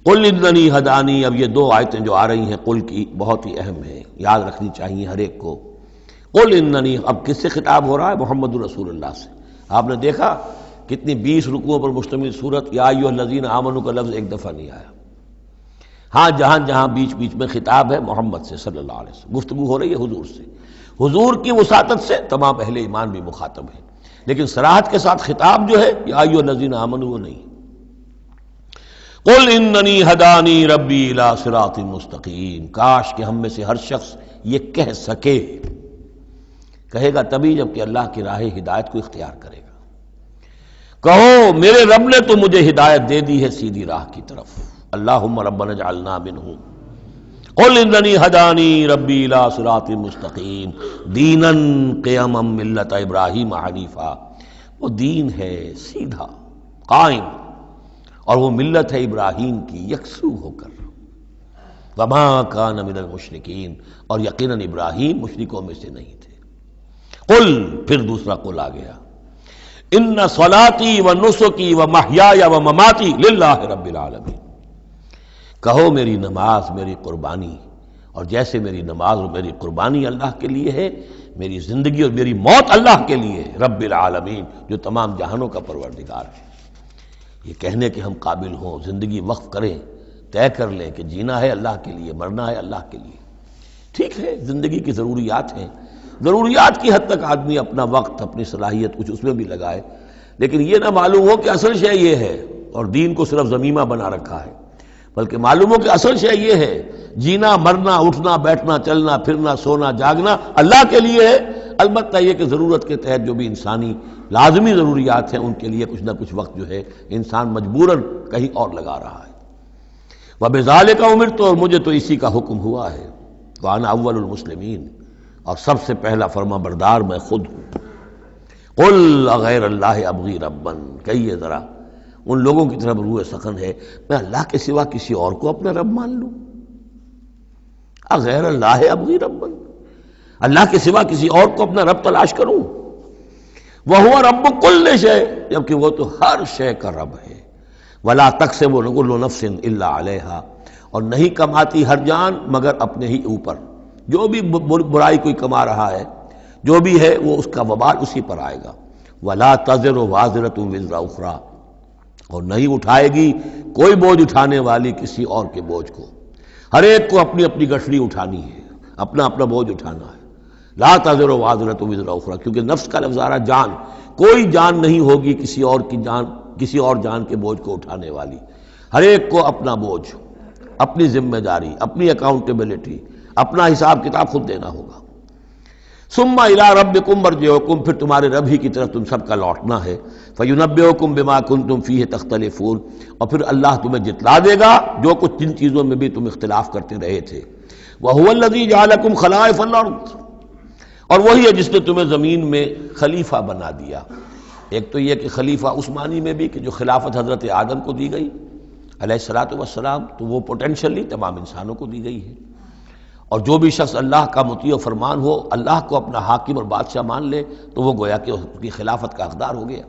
قل اننی ہدانی، اب یہ 2 آیتیں جو آ رہی ہیں قل کی بہت ہی اہم ہیں، یاد رکھنی چاہیے ہر ایک کو۔ قل اننی، اب کس سے خطاب ہو رہا ہے؟ محمد رسول اللہ سے۔ آپ نے دیکھا کتنی 20 رکوعوں پر مشتمل سورت یا ایھا الذین آمنوا کا لفظ ایک دفعہ نہیں آیا۔ ہاں جہاں جہاں بیچ بیچ میں خطاب ہے محمد سے صلی اللہ علیہ وسلم، گفتگو ہو رہی ہے حضور سے، حضور کی وساطت سے تمام اہل ایمان بھی مخاطب ہیں، لیکن صراحت کے ساتھ خطاب جو ہے یا ایھا الذین آمنوا وہ نہیں۔ قل اننی ہدانی ربی الی صراط مستقیم، کاش کہ ہم میں سے ہر شخص یہ کہہ سکے، کہے گا تبھی جب کہ اللہ کی راہ ہدایت کو اختیار کرے گا۔ کہو میرے رب نے تو مجھے ہدایت دے دی ہے سیدھی راہ کی طرف، اللہم ربنا اجعلنا منہم۔ قل اننی ہدانی ربی الی صراط مستقیم دینا قیما ملت ابراہیم حنیفا، وہ دین ہے سیدھا قائم، اور وہ ملت ہے ابراہیم کی یکسو ہو کر، وما کان من المشرکین، اور یقیناً ابراہیم مشرکوں میں سے نہیں تھے۔ قل، پھر دوسرا قل آ گیا، ان صلاتی و نسکی و محیای و مماتی للہ رب العالمین، کہو میری نماز میری قربانی، اور جیسے میری نماز اور میری قربانی اللہ کے لیے ہے، میری زندگی اور میری موت اللہ کے لیے ہے، رب العالمین جو تمام جہانوں کا پروردگار ہے۔ یہ کہنے کے ہم قابل ہوں، زندگی وقف کریں، طے کر لیں کہ جینا ہے اللہ کے لیے، مرنا ہے اللہ کے لیے۔ ٹھیک ہے زندگی کی ضروریات ہیں، ضروریات کی حد تک آدمی اپنا وقت اپنی صلاحیت کچھ اس میں بھی لگائے، لیکن یہ نہ معلوم ہو کہ اصل شے یہ ہے اور دین کو صرف ضمیمہ بنا رکھا ہے، بلکہ معلوم ہو کہ اصل شے یہ ہے، جینا مرنا اٹھنا بیٹھنا چلنا پھرنا سونا جاگنا اللہ کے لیے ہے، البتہ یہ کہ ضرورت کے تحت جو بھی انسانی لازمی ضروریات ہیں ان کے لیے کچھ نہ کچھ وقت جو ہے انسان مجبوراً کہیں اور لگا رہا ہے۔ وَبِذَالِكَ أُمِرْتُ، اور مجھے تو اسی کا حکم ہوا ہے، وَأَنَا أَوَّلُ الْمُسْلِمِينَ، اور سب سے پہلا فرما بردار میں خود ہوں۔ قُلْ أَغَيْرَ اللَّهِ أَبْغِي رَبًّا، کہیے ذرا ان لوگوں کی طرف روح سخن ہے، میں اللہ کے سوا کسی اور کو اپنا رب مان لوں؟ اغیر اللہ ابغی ربًا، اللہ کے سوا کسی اور کو اپنا رب تلاش کروں؟ وَهُوَ رَبُّ كُلِّ شَيْءٍ، جبکہ وہ تو ہر شے کا رب ہے۔ وَلَا تَكْسِبُ كُلُّ نَفْسٍ إِلَّا عَلَيْهَا، اور نہیں کماتی ہر جان مگر اپنے ہی اوپر، جو بھی برائی کوئی کما رہا ہے، جو بھی ہے وہ اس کا وبال اسی پر آئے گا۔ وَلَا تَزِرُ وَازِرَةٌ وِزْرَ أُخْرَىٰ، اور نہیں اٹھائے گی کوئی بوجھ اٹھانے والی کسی اور کے بوجھ کو۔ ہر ایک کو اپنی اپنی گٹھڑی اٹھانی ہے، اپنا اپنا بوجھ اٹھانا ہے۔ لا تزر وازرۃ وزر اخری، کیونکہ نفس کا لفظ آ رہا جان، کوئی جان نہیں ہوگی کسی اور کی جان، کسی اور جان کے بوجھ کو اٹھانے والی۔ ہر ایک کو اپنا بوجھ، اپنی ذمہ داری، اپنی اکاؤنٹیبلٹی، اپنا حساب کتاب خود دینا ہوگا۔ ثم الی ربکم مرجعکم، پھر تمہارے رب ہی کی طرف تم سب کا لوٹنا ہے۔ فینبئکم بما کنتم فیہ تختلفون، اور پھر اللہ تمہیں جتلا دے گا جو کچھ جن چیزوں میں بھی تم اختلاف کرتے رہے تھے۔ وہو الذی جعلکم خلائف الارض، اور وہی ہے جس نے تمہیں زمین میں خلیفہ بنا دیا۔ ایک تو یہ کہ خلیفہ اس معنی میں بھی کہ جو خلافت حضرت آدم کو دی گئی علیہ الصلوۃ والسلام، تو وہ پوٹینشلی تمام انسانوں کو دی گئی ہے، اور جو بھی شخص اللہ کا مطیع و فرمان ہو، اللہ کو اپنا حاکم اور بادشاہ مان لے، تو وہ گویا کہ اس کی خلافت کا حقدار ہو گیا۔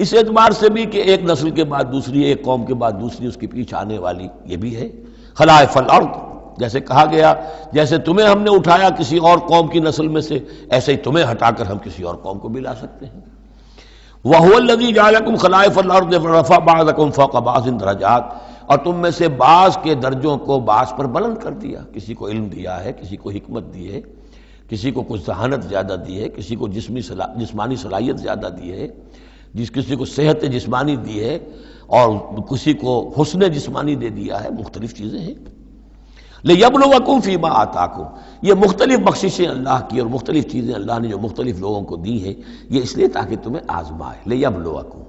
اس اعتبار سے بھی کہ ایک نسل کے بعد دوسری، ایک قوم کے بعد دوسری اس کے پیچھے آنے والی، یہ بھی ہے خلائف الارض۔ جیسے کہا گیا جیسے تمہیں ہم نے اٹھایا کسی اور قوم کی نسل میں سے، ایسے ہی تمہیں ہٹا کر ہم کسی اور قوم کو بھی لا سکتے ہیں۔ وَهُوَ الَّذِي جَعَلَكُمْ خَلَائِفَ الْأَرْضِ وَرَفَعَ بَعْضَكُمْ فَوْقَ بَعْضٍ دَرَجَاتٍ، اور تم میں سے بعض کے درجوں کو بعض پر بلند کر دیا۔ کسی کو علم دیا ہے، کسی کو حکمت دی ہے، کسی کو کچھ ذہانت زیادہ دی ہے، کسی کو جسمانی صلاحیت زیادہ دی ہے، کسی کو صحت جسمانی دی ہے، اور کسی کو حسن جسمانی دے دیا ہے، مختلف چیزیں ہیں۔ لِيَبْلُوَكُمْ فِي مَا آتَاكُمْ، یہ مختلف بخششیں اللہ کی اور مختلف چیزیں اللہ نے جو مختلف لوگوں کو دی ہیں، یہ اس لیے تاکہ تمہیں آزمائے۔ لِيَبْلُوَكُمْ،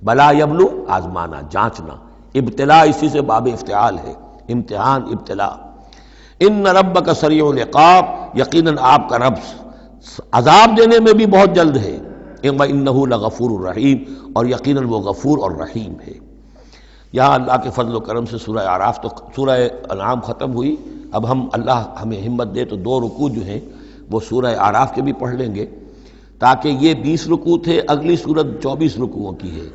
بلا یبلو آزمانا، جانچنا، ابتلاء اسی سے باب افتعال ہے، امتحان، ابتلاء۔ ان ربک سریع العقاب، یقیناً آپ کا رب عذاب دینے میں بھی بہت جلد ہے۔ انہ لغفور الرحیم، اور یقیناً وہ غفور اور رحیم ہے۔ یہاں اللہ کے فضل و کرم سے سورہ اعراف تو سورہ انعام ختم ہوئی۔ اب ہم اللہ ہمیں ہمت دے تو 2 رکوع جو ہیں وہ سورہ اعراف کے بھی پڑھ لیں گے، تاکہ یہ 20 رکوع تھے، اگلی سورت 24 رکوعوں کی ہے،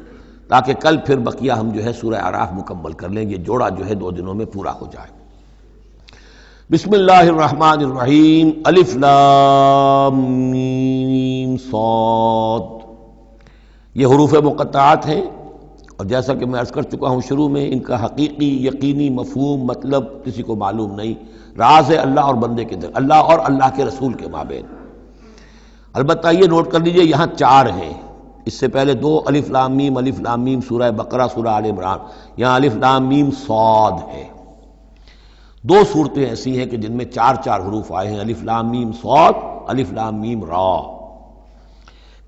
تاکہ کل پھر بقیہ ہم جو ہے سورہ اعراف مکمل کر لیں گے، جوڑا جو ہے 2 دنوں میں پورا ہو جائے۔ بسم اللہ الرحمن الرحیم، الف لام میم صاد، یہ حروف مقطعات ہیں، اور جیسا کہ میں عرض کر چکا ہوں شروع میں، ان کا حقیقی یقینی مفہوم مطلب کسی کو معلوم نہیں، راز ہے اللہ اور بندے کے درمیان، اللہ اور اللہ کے رسول کے مابین۔ البتہ یہ نوٹ کر لیجئے یہاں 4 ہیں، اس سے پہلے 2 الف لام میم سورہ بقرہ سورہ آل عمران، یہاں الف لام میم صاد ہے۔ 2 صورتیں ایسی ہیں کہ جن میں 4 حروف آئے ہیں، الف لام میم صاد، الف لام میم را۔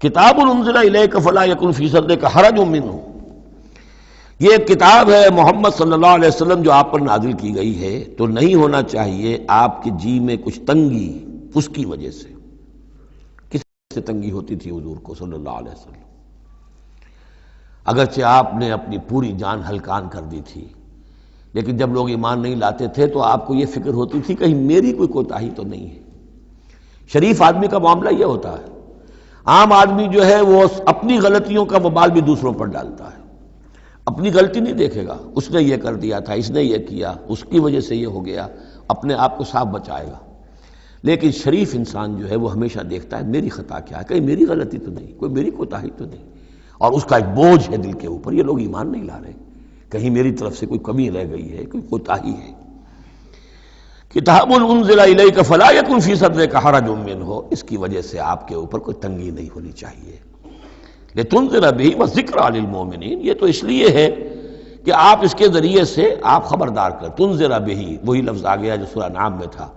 کتاب انزل الیک فلا یکن فی صدرک حرج منہ، یہ ایک کتاب ہے محمد صلی اللہ علیہ وسلم جو آپ پر نازل کی گئی ہے، تو نہیں ہونا چاہیے آپ کے جی میں کچھ تنگی اس کی وجہ سے۔ کس سے تنگی ہوتی تھی حضور کو صلی اللہ علیہ وسلم؟ اگرچہ آپ نے اپنی پوری جان ہلکان کر دی تھی، لیکن جب لوگ ایمان نہیں لاتے تھے تو آپ کو یہ فکر ہوتی تھی کہیں میری کوئی کوتاہی تو نہیں ہے۔ شریف آدمی کا معاملہ یہ ہوتا ہے، عام آدمی جو ہے وہ اپنی غلطیوں کا وبال بھی دوسروں پر ڈالتا ہے، اپنی غلطی نہیں دیکھے گا، اس نے یہ کر دیا تھا، اس نے یہ کیا، اس کی وجہ سے یہ ہو گیا، اپنے آپ کو صاف بچائے گا۔ لیکن شریف انسان جو ہے وہ ہمیشہ دیکھتا ہے میری خطا کیا ہے، کہیں میری غلطی تو نہیں، کوئی میری کوتاہی تو نہیں، اور اس کا ایک بوجھ ہے دل کے اوپر، یہ لوگ ایمان نہیں لا رہے، کہیں میری طرف سے کوئی کمی رہ گئی ہے، کوئی کوتاہی ہے۔ کتاب انزل الیک فلا یکن فی صدرک حرج منہ، اس کی وجہ سے آپ کے اوپر کوئی تنگی نہیں ہونی چاہیے۔ لتنذر بہ وذکریٰ للمؤمنین، یہ تو اس لیے ہے کہ آپ اس کے ذریعے سے آپ خبردار کر، تنذر بہ، وہی لفظ آ گیا جو سورہ نام میں تھا،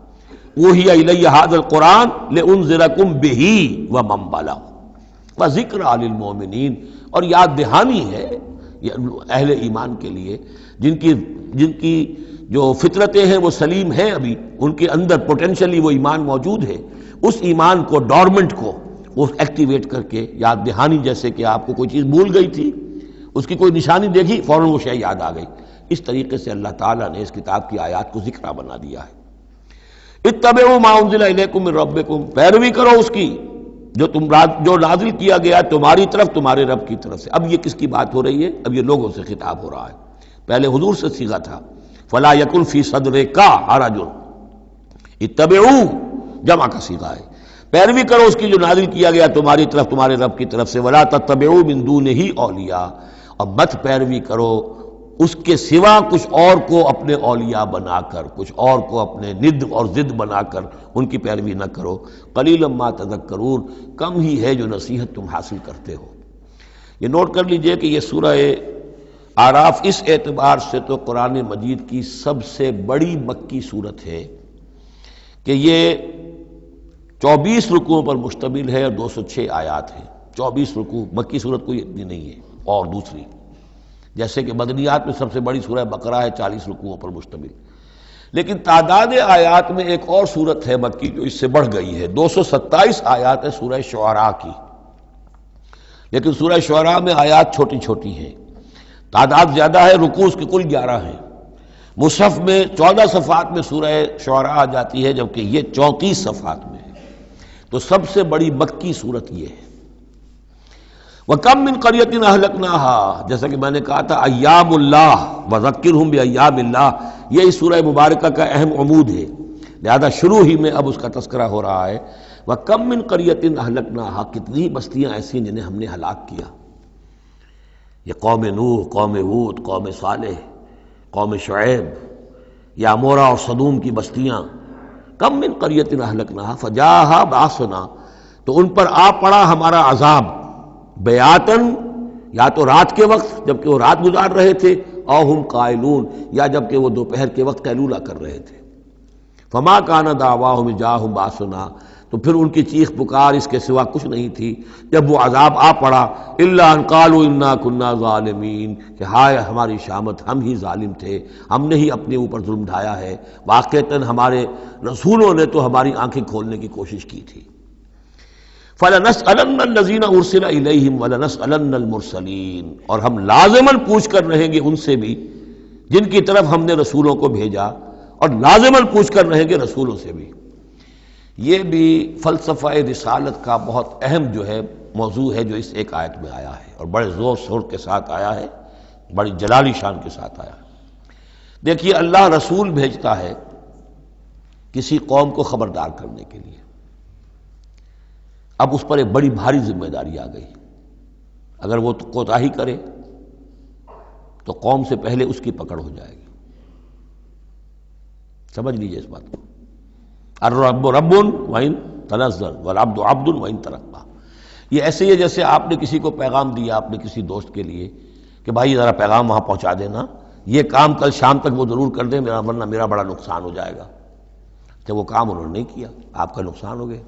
اوحی الی ھذا القرآن لانذرکم بہ ومن بلغ وذکریٰ للمؤمنین، اور یاد دہانی ہے اہل ایمان کے لیے جن کی جو فطرتیں ہیں وہ سلیم ہیں، ابھی ان کے اندر پوٹینشلی وہ ایمان موجود ہے، اس ایمان کو ڈورمنٹ کو وہ ایکٹیویٹ کر کے یاد دہانی، جیسے کہ آپ کو کوئی چیز بھول گئی تھی، اس کی کوئی نشانی دیکھی فوراً وہ شے یاد آ گئی، اس طریقے سے اللہ تعالیٰ نے اس کتاب کی آیات کو ذکرہ بنا دیا ہے۔ اتبعوا ما انزل الیکم من ربکم، پیروی کرو اس کی جو نازل کیا گیا تمہاری طرف تمہارے رب کی طرف سے۔ اب یہ کس کی بات ہو رہی ہے؟ اب یہ لوگوں سے خطاب ہو رہا ہے، پہلے حضور سے صیغہ تھا، فلا یکن فی صدرک حرج، اتبعو جمع کا صیغہ ہے، پیروی کرو اس کی جو نازل کیا گیا تمہاری طرف تمہارے رب کی طرف سے، ولا تتبعوا من دونہ اولیاء، اور مت پیروی کرو اس کے سوا کچھ اور کو اپنے اولیاء بنا کر، کچھ اور کو اپنے ند اور ضد بنا کر ان کی پیروی نہ کرو، قلیلا ما تذکرون، کم ہی ہے جو نصیحت تم حاصل کرتے ہو۔ یہ نوٹ کر لیجئے کہ یہ سورہ اعراف اس اعتبار سے تو قرآن مجید کی سب سے بڑی مکی صورت ہے کہ یہ 24 رکوعوں پر مشتمل ہے اور 206 آیات ہیں۔ 24 رکوع، مکی صورت کوئی اتنی نہیں ہے، اور دوسری جیسے کہ مدنیات میں سب سے بڑی سورہ بقرہ ہے 40 رکوعوں پر مشتمل، لیکن تعداد آیات میں ایک اور سورت ہے مکی جو اس سے بڑھ گئی ہے، 227 آیات ہے سورہ شعراء کی، لیکن سورہ شعراء میں آیات چھوٹی چھوٹی ہیں، تعداد زیادہ ہے، رکوع اس کے کل 11 ہیں۔ مصحف میں 14 صفحات میں سورہ شعراء آ جاتی ہے جبکہ یہ 34 صفحات میں ہے، تو سب سے بڑی مکی صورت یہ ہے۔ وَكَمْ مِنْ قَرْيَةٍ أَهْلَكْنَاهَا، جیسا کہ میں نے کہا تھا ایام اللہ وذکرہم بایام اللہ، یہ اس سورہ مبارکہ کا اہم عمود ہے، لہذا شروع ہی میں اب اس کا تذکرہ ہو رہا ہے۔ وَكَمْ مِنْ قَرْيَةٍ أَهْلَكْنَاهَا، کتنی بستیاں ایسی جنہیں ہم نے ہلاک کیا، یہ قوم نوح، قوم ہود، قوم صالح، قوم شعیب، یا عمورہ اور صدوم کی بستیاں، کم من قریۃ اہلکناہا فجاءھا باسنا، تو ان پر آ پڑا ہمارا عذاب، بیاتن، یا تو رات کے وقت جبکہ وہ رات گزار رہے تھے، او ہم قائلون، یا جبکہ وہ دوپہر کے وقت قیلولہ کر رہے تھے۔ فما کان دعواہم جاءھم باسنا، تو پھر ان کی چیخ پکار اس کے سوا کچھ نہیں تھی جب وہ عذاب آ پڑا، الا ان قالوا انا کنا ظالمین، کہ ہائے ہماری شامت، ہم ہی ظالم تھے، ہم نے ہی اپنے اوپر ظلم ڈھایا ہے، واقعتاً ہمارے رسولوں نے تو ہماری آنکھیں کھولنے کی کوشش کی تھی۔ فَلَنَسْأَلَنَّ الَّذِينَ أُرْسِلَ إِلَيْهِمْ وَلَنَسْأَلَنَّ الْمُرْسَلِينَ، اور ہم لازماً پوچھ کر رہیں گے ان سے بھی جن کی طرف ہم نے رسولوں کو بھیجا، اور لازماً پوچھ کر رہیں گے رسولوں سے بھی۔ یہ بھی فلسفہ رسالت کا بہت اہم جو ہے موضوع ہے جو اس ایک آیت میں آیا ہے، اور بڑے زور شور کے ساتھ آیا ہے، بڑی جلالی شان کے ساتھ آیا ہے۔ دیکھیے اللہ رسول بھیجتا ہے کسی قوم کو خبردار کرنے کے لیے، اب اس پر ایک بڑی بھاری ذمہ داری آ گئی، اگر وہ کوتاہی کرے تو قوم سے پہلے اس کی پکڑ ہو جائے گی۔ سمجھ لیجیے اس بات کو، الرب رب وَإِن تنزل والعبد عبد وَإِن ترقى، یہ ایسے ہی ہے جیسے آپ نے کسی کو پیغام دیا اپنے کسی دوست کے لیے کہ بھائی ذرا پیغام وہاں پہنچا دینا، یہ کام کل شام تک وہ ضرور کر دیں، ورنہ میرا بڑا نقصان ہو جائے گا۔ کہ وہ کام انہوں نے نہیں کیا، آپ کا نقصان ہو گیا،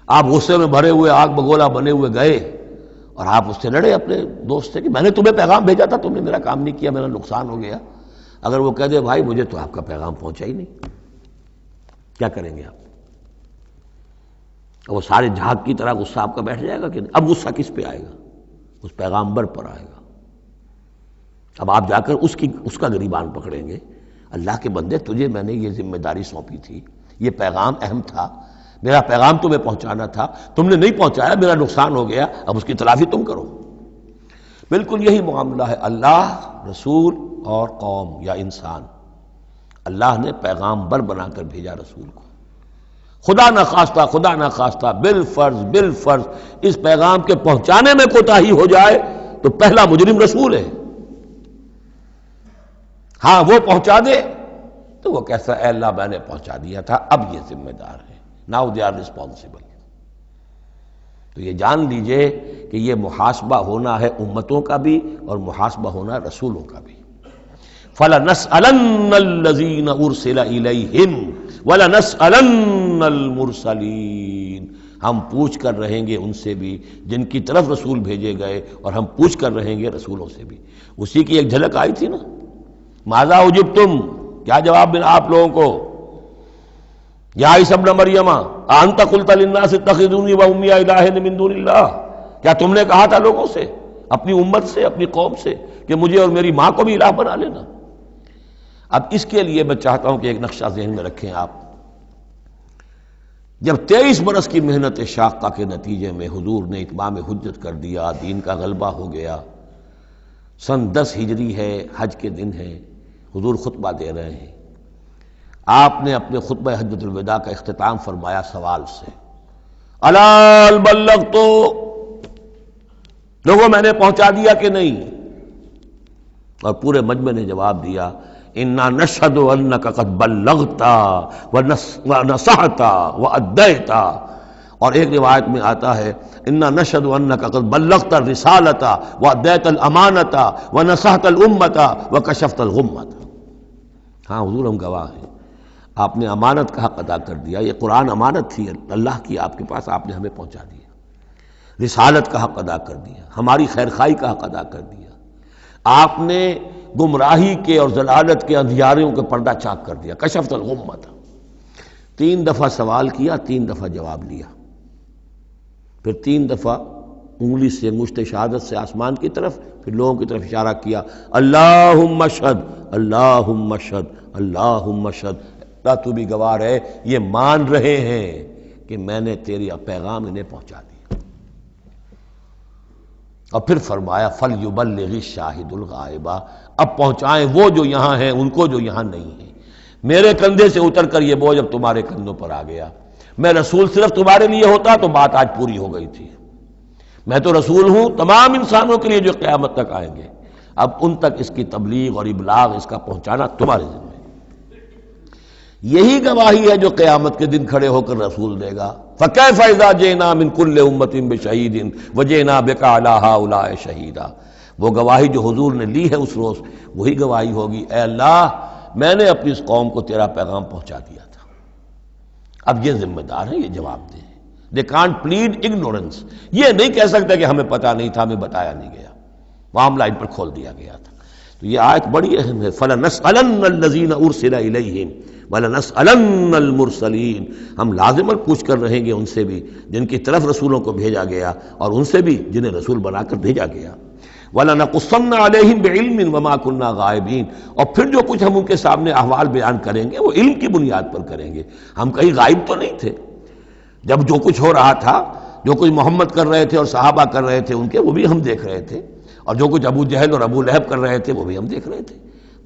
آپ غصے میں بھرے ہوئے آگ بگولا بنے ہوئے گئے اور آپ اس سے لڑے اپنے دوست سے کہ میں نے تمہیں پیغام بھیجا تھا، تم نے میرا کام نہیں کیا، میرا نقصان ہو گیا۔ اگر وہ کہہ دے بھائی مجھے تو آپ کا پیغام پہنچا ہی نہیں، کیا کریں گے آپ؟ وہ سارے جھاگ کی طرح غصہ آپ کا بیٹھ جائے گا کہ اب غصہ کس پہ آئے گا؟ اس پیغامبر پر آئے گا۔ اب آپ جا کر اس کا گریبان پکڑیں گے، اللہ کے بندے تجھے میں نے یہ ذمہ داری سونپی تھی، یہ پیغام اہم تھا، میرا پیغام تمہیں پہنچانا تھا، تم نے نہیں پہنچایا، میرا نقصان ہو گیا، اب اس کی تلافی تم کرو۔ بالکل یہی معاملہ ہے اللہ، رسول اور قوم یا انسان۔ اللہ نے پیغامبر بنا کر بھیجا رسول کو، خدا نہ خواستہ بالفرض اس پیغام کے پہنچانے میں کوتاہی ہو جائے تو پہلا مجرم رسول ہے۔ ہاں وہ پہنچا دے تو وہ کیسا اے اللہ میں نے پہنچا دیا تھا، اب یہ ذمہ دار ہے، ناؤ دے آر ریسپانسبل۔ تو یہ جان لیجئے کہ یہ محاسبہ ہونا ہے امتوں کا بھی اور محاسبہ ہونا رسولوں کا بھی۔ فَلَنَسْأَلَنَّ الَّذِينَ أُرْسِلَ إِلَيْهِمْ وَلَنَسْأَلَنَّ الْمُرْسَلِينَ، ہم پوچھ کر رہیں گے ان سے بھی جن کی طرف رسول بھیجے گئے، اور ہم پوچھ کر رہیں گے رسولوں سے بھی۔ اسی کی ایک جھلک آئی تھی نا، ماذا اجبتم، کیا جواب ملا آپ لوگوں کو؟ یا عیسی ابن مریم انت قلت للناس اتخذونی وامي الہین من دون اللہ، کیا تم نے کہا تھا لوگوں سے، اپنی امت سے، اپنی قوم سے کہ مجھے اور میری ماں کو بھی الہ بنا لینا؟ اب اس کے لیے میں چاہتا ہوں کہ ایک نقشہ ذہن میں رکھیں آپ۔ جب 23 برس کی محنت شاقہ کے نتیجے میں حضور نے اتمام حجت کر دیا، دین کا غلبہ ہو گیا، سن 10 ہجری ہے، حج کے دن ہے، حضور خطبہ دے رہے ہیں، آپ نے اپنے خطبہ حجۃ الوداع کا اختتام فرمایا سوال سے، الا بلغت، لوگوں میں نے پہنچا دیا کہ نہیں؟ اور پورے مجمع نے جواب دیا، انا نشہد انک قد بلغت ونصحت وادیت۔ اور ایک روایت میں آتا ہے انا نشہد انک قد بلغت الرسالۃ وادیت الامانۃ ونصحت الامۃ وکشفت الغمۃ۔ ہاں حضور ہم گواہ ہیں، آپ نے امانت کا حق ادا کر دیا، یہ قرآن امانت تھی اللہ کی آپ کے پاس، آپ نے ہمیں پہنچا دیا، رسالت کا حق ادا کر دیا، ہماری خیرخواہی کا حق ادا کر دیا، آپ نے گمراہی کے اور ضلالت کے اندھیاروں کے پردہ چاک کر دیا، کشفت الغمۃ۔ 3 دفعہ سوال کیا، 3 دفعہ جواب لیا، پھر 3 دفعہ انگلی سے انگشت شہادت سے آسمان کی طرف، پھر لوگوں کی طرف اشارہ کیا، اللہم اشہد اللہم اشہد اللہم اشہد، اللہ تو بھی گواہ ہے، یہ مان رہے ہیں کہ میں نے تیری پیغام انہیں پہنچا دیا۔ اور پھر فرمایا فَلْيُبَلِّغِ الشَّاهِدُ الْغَائِبَ، اب پہنچائیں وہ جو یہاں ہیں ان کو جو یہاں نہیں ہیں۔ میرے کندھے سے اتر کر یہ بوجھ اب تمہارے کندھوں پر آ گیا، میں رسول صرف تمہارے لیے ہوتا تو بات آج پوری ہو گئی تھی، میں تو رسول ہوں تمام انسانوں کے لیے جو قیامت تک آئیں گے، اب ان تک اس کی تبلیغ اور ابلاغ، اس کا پہنچانا تمہارے ذمہ ہے۔ یہی گواہی ہے جو قیامت کے دن کھڑے ہو کر رسول دے گا، فَكَيْفَ إِذَا جِئْنَا مِن كُلِّ أُمَّةٍ بِشَهِيدٍ وَجِئْنَا بِكَ عَلَىٰ هَٰؤُلَاءِ شَهِيدًا۔ وہ گواہی جو حضور نے لی ہے اس روز، وہی گواہی ہوگی، اے اللہ میں نے اپنی اس قوم کو تیرا پیغام پہنچا دیا تھا، اب یہ ذمہ دار ہیں، یہ جواب دیں۔ They can't plead ignorance، یہ نہیں کہہ سکتے کہ ہمیں پتہ نہیں تھا، ہمیں بتایا نہیں گیا، معاملہ ان پر کھول دیا گیا تھا۔ تو یہ آیت بڑی اہم ہے، فَلَنَسْأَلَنَّ الَّذِينَ أُرْسِلَ إِلَيْهِمْ وَلَنَسْأَلَنَّ الْمُرْسَلِينَ، ہم لازماً پوچھ کر رہیں گے ان سے بھی جن کی طرف رسولوں کو بھیجا گیا، اور ان سے بھی جنہیں رسول بنا کر بھیجا گیا۔ وَلَنَقُصَّنَّ عَلَيْهِمْ بِعِلْمٍ وَمَا كُنَّا غَائِبِينَ، اور پھر جو کچھ ہم ان کے سامنے احوال بیان کریں گے وہ علم کی بنیاد پر کریں گے، ہم کہیں غائب تو نہیں تھے۔ جب جو کچھ ہو رہا تھا، جو کچھ محمد کر رہے تھے اور صحابہ کر رہے تھے ان کے، وہ بھی ہم دیکھ رہے تھے، اور جو کچھ ابو جہل اور ابو لہب کر رہے تھے وہ بھی ہم دیکھ رہے تھے۔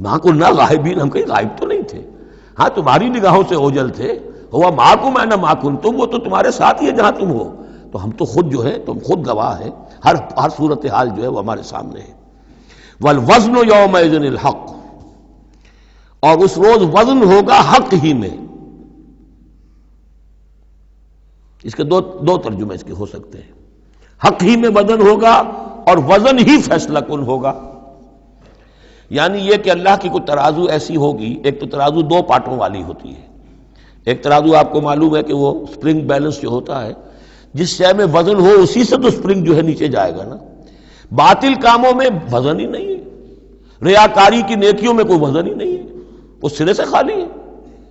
مَا كُنَّا غَائِبِينَ، ہم کہیں غائب تو نہیں تھے، ہاں تمہاری نگاہوں سے اوجھل تھے، ہوا مَعَكُمْ أَيْنَمَا كُنتُمْ، وہ تو تمہارے ساتھ ہی ہے جہاں تم ہو، تو ہم تو خود جو ہے، تم خود گواہ ہیں، ہر صورتحال جو ہے وہ ہمارے سامنے ہے۔ وَالْوَزْنُ يَوْمَئِذٍ الْحَقُّ، اور اس روز وزن ہوگا حق ہی میں۔ اس کے دو ترجمے اس کے ہو سکتے ہیں، حق ہی میں وزن ہوگا اور وزن ہی فیصلہ کن ہوگا، یعنی یہ کہ اللہ کی کوئی ترازو ایسی ہوگی، ایک تو ترازو 2 پارٹوں والی ہوتی ہے، ایک ترازو آپ کو معلوم ہے کہ وہ سپرنگ بیلنس جو ہوتا ہے، جس شے میں وزن ہو اسی سے تو سپرنگ جو ہے نیچے جائے گا نا۔ باطل کاموں میں وزن ہی نہیں ہے، ریاکاری کی نیکیوں میں کوئی وزن ہی نہیں ہے، وہ سرے سے خالی ہے،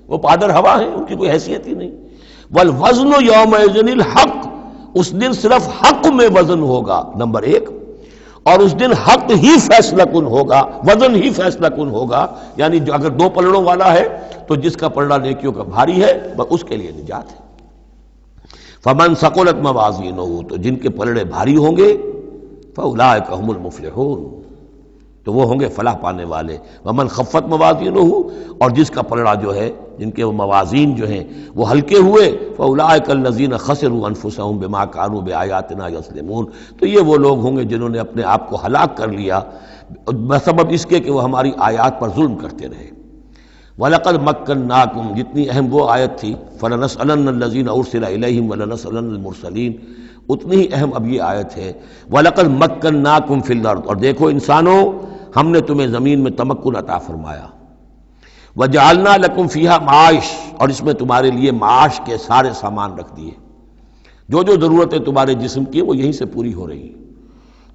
وہ پادر ہوا ہے، ان کی کوئی حیثیت ہی نہیں۔ والوزن یومئذ الحق، اس دن صرف حق میں وزن ہوگا، نمبر 1، اور اس دن حق ہی فیصلہ کن ہوگا، وزن ہی فیصلہ کن ہوگا، یعنی جو اگر 2 پلڑوں والا ہے تو جس کا پلڑا نیکیوں کا بھاری ہے اس کے لیے نجات ہے۔ فمن ثقلت موازینہ، تو جن کے پلڑے بھاری ہوں گے، فاولئک هم المفلحون، تو وہ ہوں گے فلاح پانے والے۔ ومن خفت موازینہ، اور جس کا پلڑا جو ہے، جن کے وہ موازین جو ہیں وہ ہلکے ہوئے، فاولئک الذین خسروا انفسهم بما كانوا بآیاتنا یظلمون، تو یہ وہ لوگ ہوں گے جنہوں نے اپنے آپ کو ہلاک کر لیا بسبب اس کے کہ وہ ہماری آیات پر ظلم کرتے رہے۔ وَلَقَدْ مَكَّنَّاكُمْ، جتنی اہم وہ آیت تھی، فَلَنَسْأَلَنَّ الَّذِينَ أُرْسِلَ إِلَيْهِمْ وَلَنَسْأَلَنَّ الْمُرْسَلِينَ، اتنی ہی اہم اب یہ آیت ہے، وَلَقَدْ مَكَّنَّاكُمْ فِي الْأَرْضِ، اور دیکھو انسانوں ہم نے تمہیں زمین میں تمکن عطا فرمایا، وَجَعَلْنَا لَكُمْ فِيهَا مَعَاشٍ، اور اس میں تمہارے لیے معاش کے سارے سامان رکھ دیے، جو جو ضرورتیں تمہارے جسم کی وہ یہیں سے پوری ہو رہی ہیں۔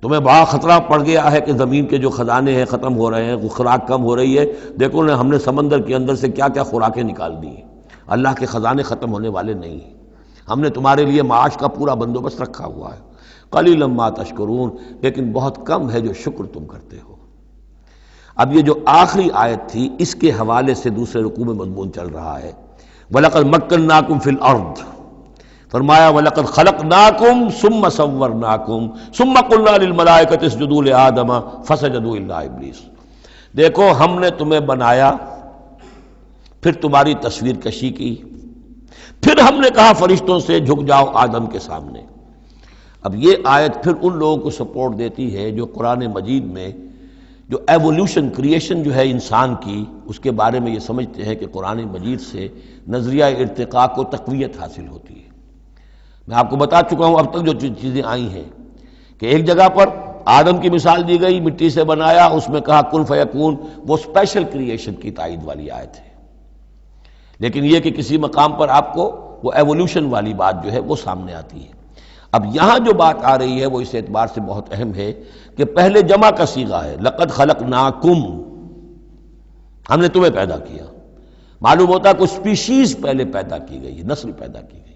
تمہیں بڑا خطرہ پڑ گیا ہے کہ زمین کے جو خزانے ہیں ختم ہو رہے ہیں، خوراک کم ہو رہی ہے، دیکھو ہم نے سمندر کے اندر سے کیا کیا خوراکیں نکال دی ہیں، اللہ کے خزانے ختم ہونے والے نہیں ہیں، ہم نے تمہارے لیے معاش کا پورا بندوبست رکھا ہوا ہے۔ قلیلا ما تشکرون، لیکن بہت کم ہے جو شکر تم کرتے ہو۔ اب یہ جو آخری آیت تھی اس کے حوالے سے دوسرے رکوع میں مضمون چل رہا ہے، وَلَقَدْ مَكَّنَّاكُمْ فِي الْأَرْضِ، فرمایا وَلَقَدْ خَلَقْنَاكُمْ ثُمَّ صَوَّرْنَاكُمْ ثُمَّ قُلْنَا لِلْمَلَائِكَةِ اسْجُدُوا لِآدَمَ فَسَجَدُوا إِلَّا إِبْلِيسَ، دیکھو ہم نے تمہیں بنایا، پھر تمہاری تصویر کشی کی، پھر ہم نے کہا فرشتوں سے جھک جاؤ آدم کے سامنے۔ اب یہ آیت پھر ان لوگوں کو سپورٹ دیتی ہے جو قرآن مجید میں جو ایوولوشن کریشن جو ہے انسان کی، اس کے بارے میں یہ سمجھتے ہیں کہ قرآن مجید سے نظریہ ارتقاء کو تقویت حاصل ہوتی ہے۔ میں آپ کو بتا چکا ہوں اب تک جو چیزیں آئی ہیں کہ ایک جگہ پر آدم کی مثال دی گئی، مٹی سے بنایا، اس میں کہا کن فیکون، وہ اسپیشل کریشن کی تائید والی آیت ہے۔ لیکن یہ کہ کسی مقام پر آپ کو وہ ایوولوشن والی بات جو ہے وہ سامنے آتی ہے۔ اب یہاں جو بات آ رہی ہے وہ اس اعتبار سے بہت اہم ہے کہ پہلے جمع کا صیغہ ہے، لقد خلقناکم، ہم نے تمہیں پیدا کیا۔ معلوم ہوتا ہے کچھ سپیشیز پہلے پیدا کی گئی ہے، نسل پیدا کی گئی،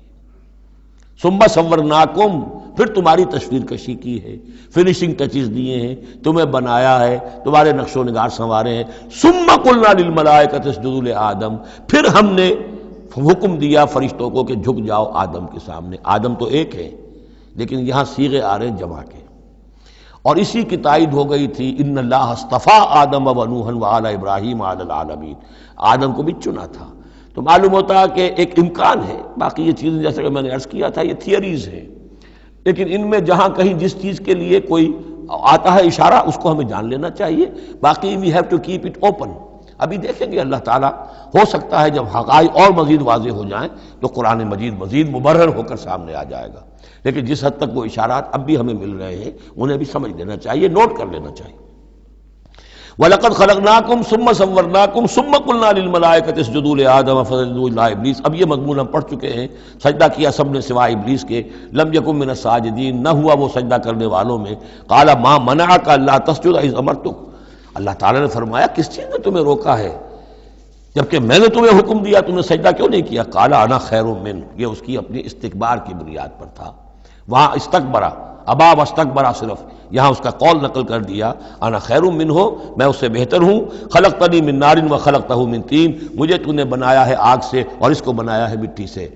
ثم صورناکم، پھر تمہاری تصویر کشی کی ہے، فنیشنگ ٹچز دیے ہیں، تمہیں بنایا ہے، تمہارے نقش و نگار سنوارے ہیں۔ ثم قلنا للملائکۃ اسجدوا لآدم، پھر ہم نے حکم دیا فرشتوں کو کہ جھک جاؤ آدم کے سامنے۔ آدم تو ایک ہے لیکن یہاں صیغے آ رہے ہیں جمع کے، اور اسی کی تائید ہو گئی تھی ان اللہ اصطفیٰ آدم و نوحا وآل ابراہیم علی العالمین، آدم کو بھی چنا تھا۔ تو معلوم ہوتا ہے کہ ایک امکان ہے، باقی یہ چیزیں جیسا کہ میں نے عرض کیا تھا یہ تھیوریز ہیں، لیکن ان میں جہاں کہیں جس چیز کے لیے کوئی آتا ہے اشارہ اس کو ہمیں جان لینا چاہیے، باقی we have to keep it open. ابھی دیکھیں گے اللہ تعالیٰ، ہو سکتا ہے جب حقائق اور مزید واضح ہو جائیں تو قرآن مجید مزید مبرر ہو کر سامنے آ جائے گا، لیکن جس حد تک وہ اشارات اب بھی ہمیں مل رہے ہیں انہیں بھی سمجھ لینا چاہیے، نوٹ کر لینا چاہیے۔ وَلَقَدْ خَلَقْنَاكُمْ ثُمَّ صَوَّرْنَاكُمْ ثُمَّ قُلْنَا لِلْمَلَائِكَةِ اسْجُدُوا لِآدَمَ فَسَجَدُوا إِلَّا إِبْلِيسَ۔ اب یہ مضمون ہم پڑھ چکے ہیں، سجدہ کیا سب نے سوائے ابلیس کے، لم یکن من الساجدین، نہ ہوا وہ سجدہ کرنے والوں میں۔ قال ما منعک الا تسجد اذ امرتک، اللہ تعالیٰ نے فرمایا کس چیز نے تمہیں روکا ہے جبکہ میں نے تمہیں حکم دیا، تم نے سجدہ کیوں نہیں کیا؟ قال انا خیر من، یہ اس کی اپنی استکبار کی بنیاد پر تھا، وہاں استکبرا، ابا واستکبرا، صرف یہاں اس کا قول نقل کر دیا، انا خیر منہ، میں اس سے بہتر ہوں، خلقتنی من نار وخلقتہ من طین، مجھے تو نے بنایا ہے آگ سے اور اس کو بنایا ہے مٹی سے۔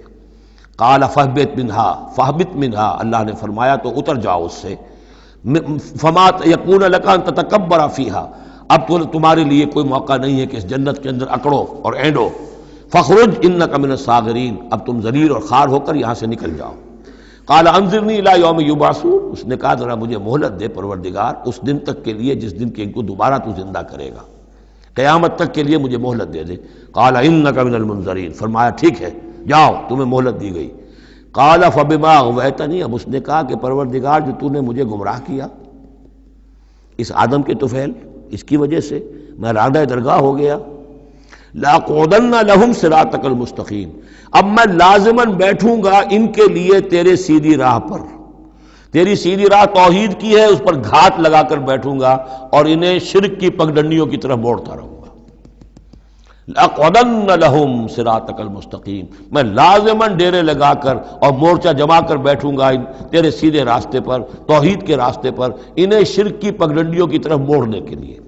قال فاہبط منہا، فاہبط منہا، اللہ نے فرمایا تو اتر جاؤ اس سے، فما یکون لک ان تتکبر فیہا، اب تو تمہارے لیے کوئی موقع نہیں ہے کہ اس جنت کے اندر اکڑو اور اینڈو، فخرج انک من الصاغرین، اب تم ذلیل اور خوار ہو کر یہاں سے نکل جاؤ۔ قال انظرنی الی یوم یبعثون، اس نے کہا ذرا مجھے مہلت دے پروردگار اس دن تک کے لیے جس دن کہ ان کو دوبارہ تو زندہ کرے گا، قیامت تک کے لیے مجھے مہلت دے دے۔ قال انک من المنظرین، فرمایا ٹھیک ہے جاؤ تمہیں مہلت دی گئی۔ قال فبما اغویتنی، اب اس نے کہا کہ پروردگار جو تو نے مجھے گمراہ کیا اس آدم کے طفیل، اس کی وجہ سے میں رادہ درگاہ ہو گیا، لَأَقْعُدَنَّ لَهُمْ صِرَاطَكَ الْمُسْتَقِيمَ، اب میں لازماً بیٹھوں گا ان کے لیے تیرے سیدھی راہ پر، تیری سیدھی راہ توحید کی ہے، اس پر گھات لگا کر بیٹھوں گا اور انہیں شرک کی پگڈنڈیوں کی طرف موڑتا رہوں گا۔ لَأَقْعُدَنَّ لَهُمْ صِرَاطَكَ الْمُسْتَقِيمَ، میں لازماً ڈیرے لگا کر اور مورچہ جما کر بیٹھوں گا تیرے سیدھے راستے پر، توحید کے راستے پر، انہیں شرک کی پگڈنڈیوں کی طرف موڑنے کے لیے۔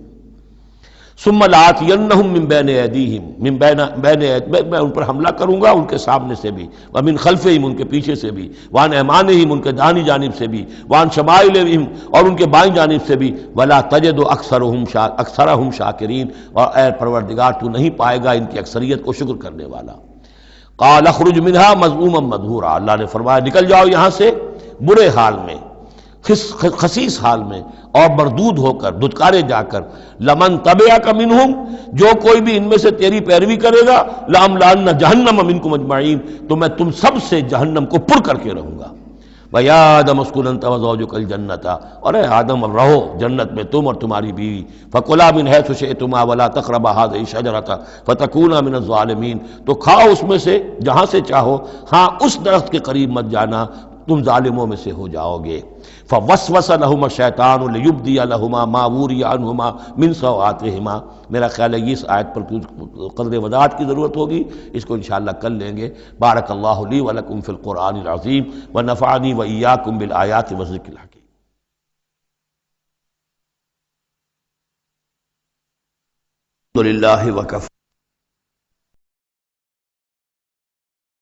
ثم لآتینہم من بین ایدیہم، میں ان پر حملہ کروں گا ان کے سامنے سے بھی، ومن خلفہم، ان کے پیچھے سے بھی، وعن ایمانہم، ان کے دانی جانب سے بھی، وعن شمائلہم، اور ان کے بائیں جانب سے بھی، ولا تجد اکثرہم شاکرین، اور اے پروردگار تو نہیں پائے گا ان کی اکثریت کو شکر کرنے والا۔ قال اخرج منہا مذموما مدحورا، اللہ نے فرمایا نکل جاؤ یہاں سے برے حال میں، خسیس حال میں اور مردود ہو کر، دھتکارے جا کر، لمن تبعک منہم، جو کوئی بھی ان میں سے تیری پیروی کرے گا، لأملأن جہنم منکم اجمعین، تو میں تم سب سے جہنم کو پر کر کے رہوں گا۔ وَيَا آدَمُ اسْكُنْ أَنْتَ وَزَوْجُكَ الْجَنَّةَ، اور اے آدم اب رہو جنت میں تم اور تمہاری بیوی، فَكُلَا مِنْ حَيْثُ شِئْتُمَا وَلَا تَقْرَبَا هَٰذِهِ الشَّجَرَةَ فَتَكُونَا مِنَ الظَّالِمِينَ، تو کھاؤ اس میں سے جہاں سے چاہو، ہاں اس درخت کے قریب مت جانا، تم ظالموں میں سے ہو جاؤ گے۔ فوسوس لہما الشیطان لیبدی لہما ما وری عنہما من سوآتہما، میرا خیال ہے اس آیت پر قدر وضاحت کی ضرورت ہوگی، اس کو انشاءاللہ کل لیں گے۔ بارک اللہ لی ولکم فی القرآن العظیم ونفعنی وإیاکم بالآیات والذکر الحکیم۔ الحمد للہ وکفى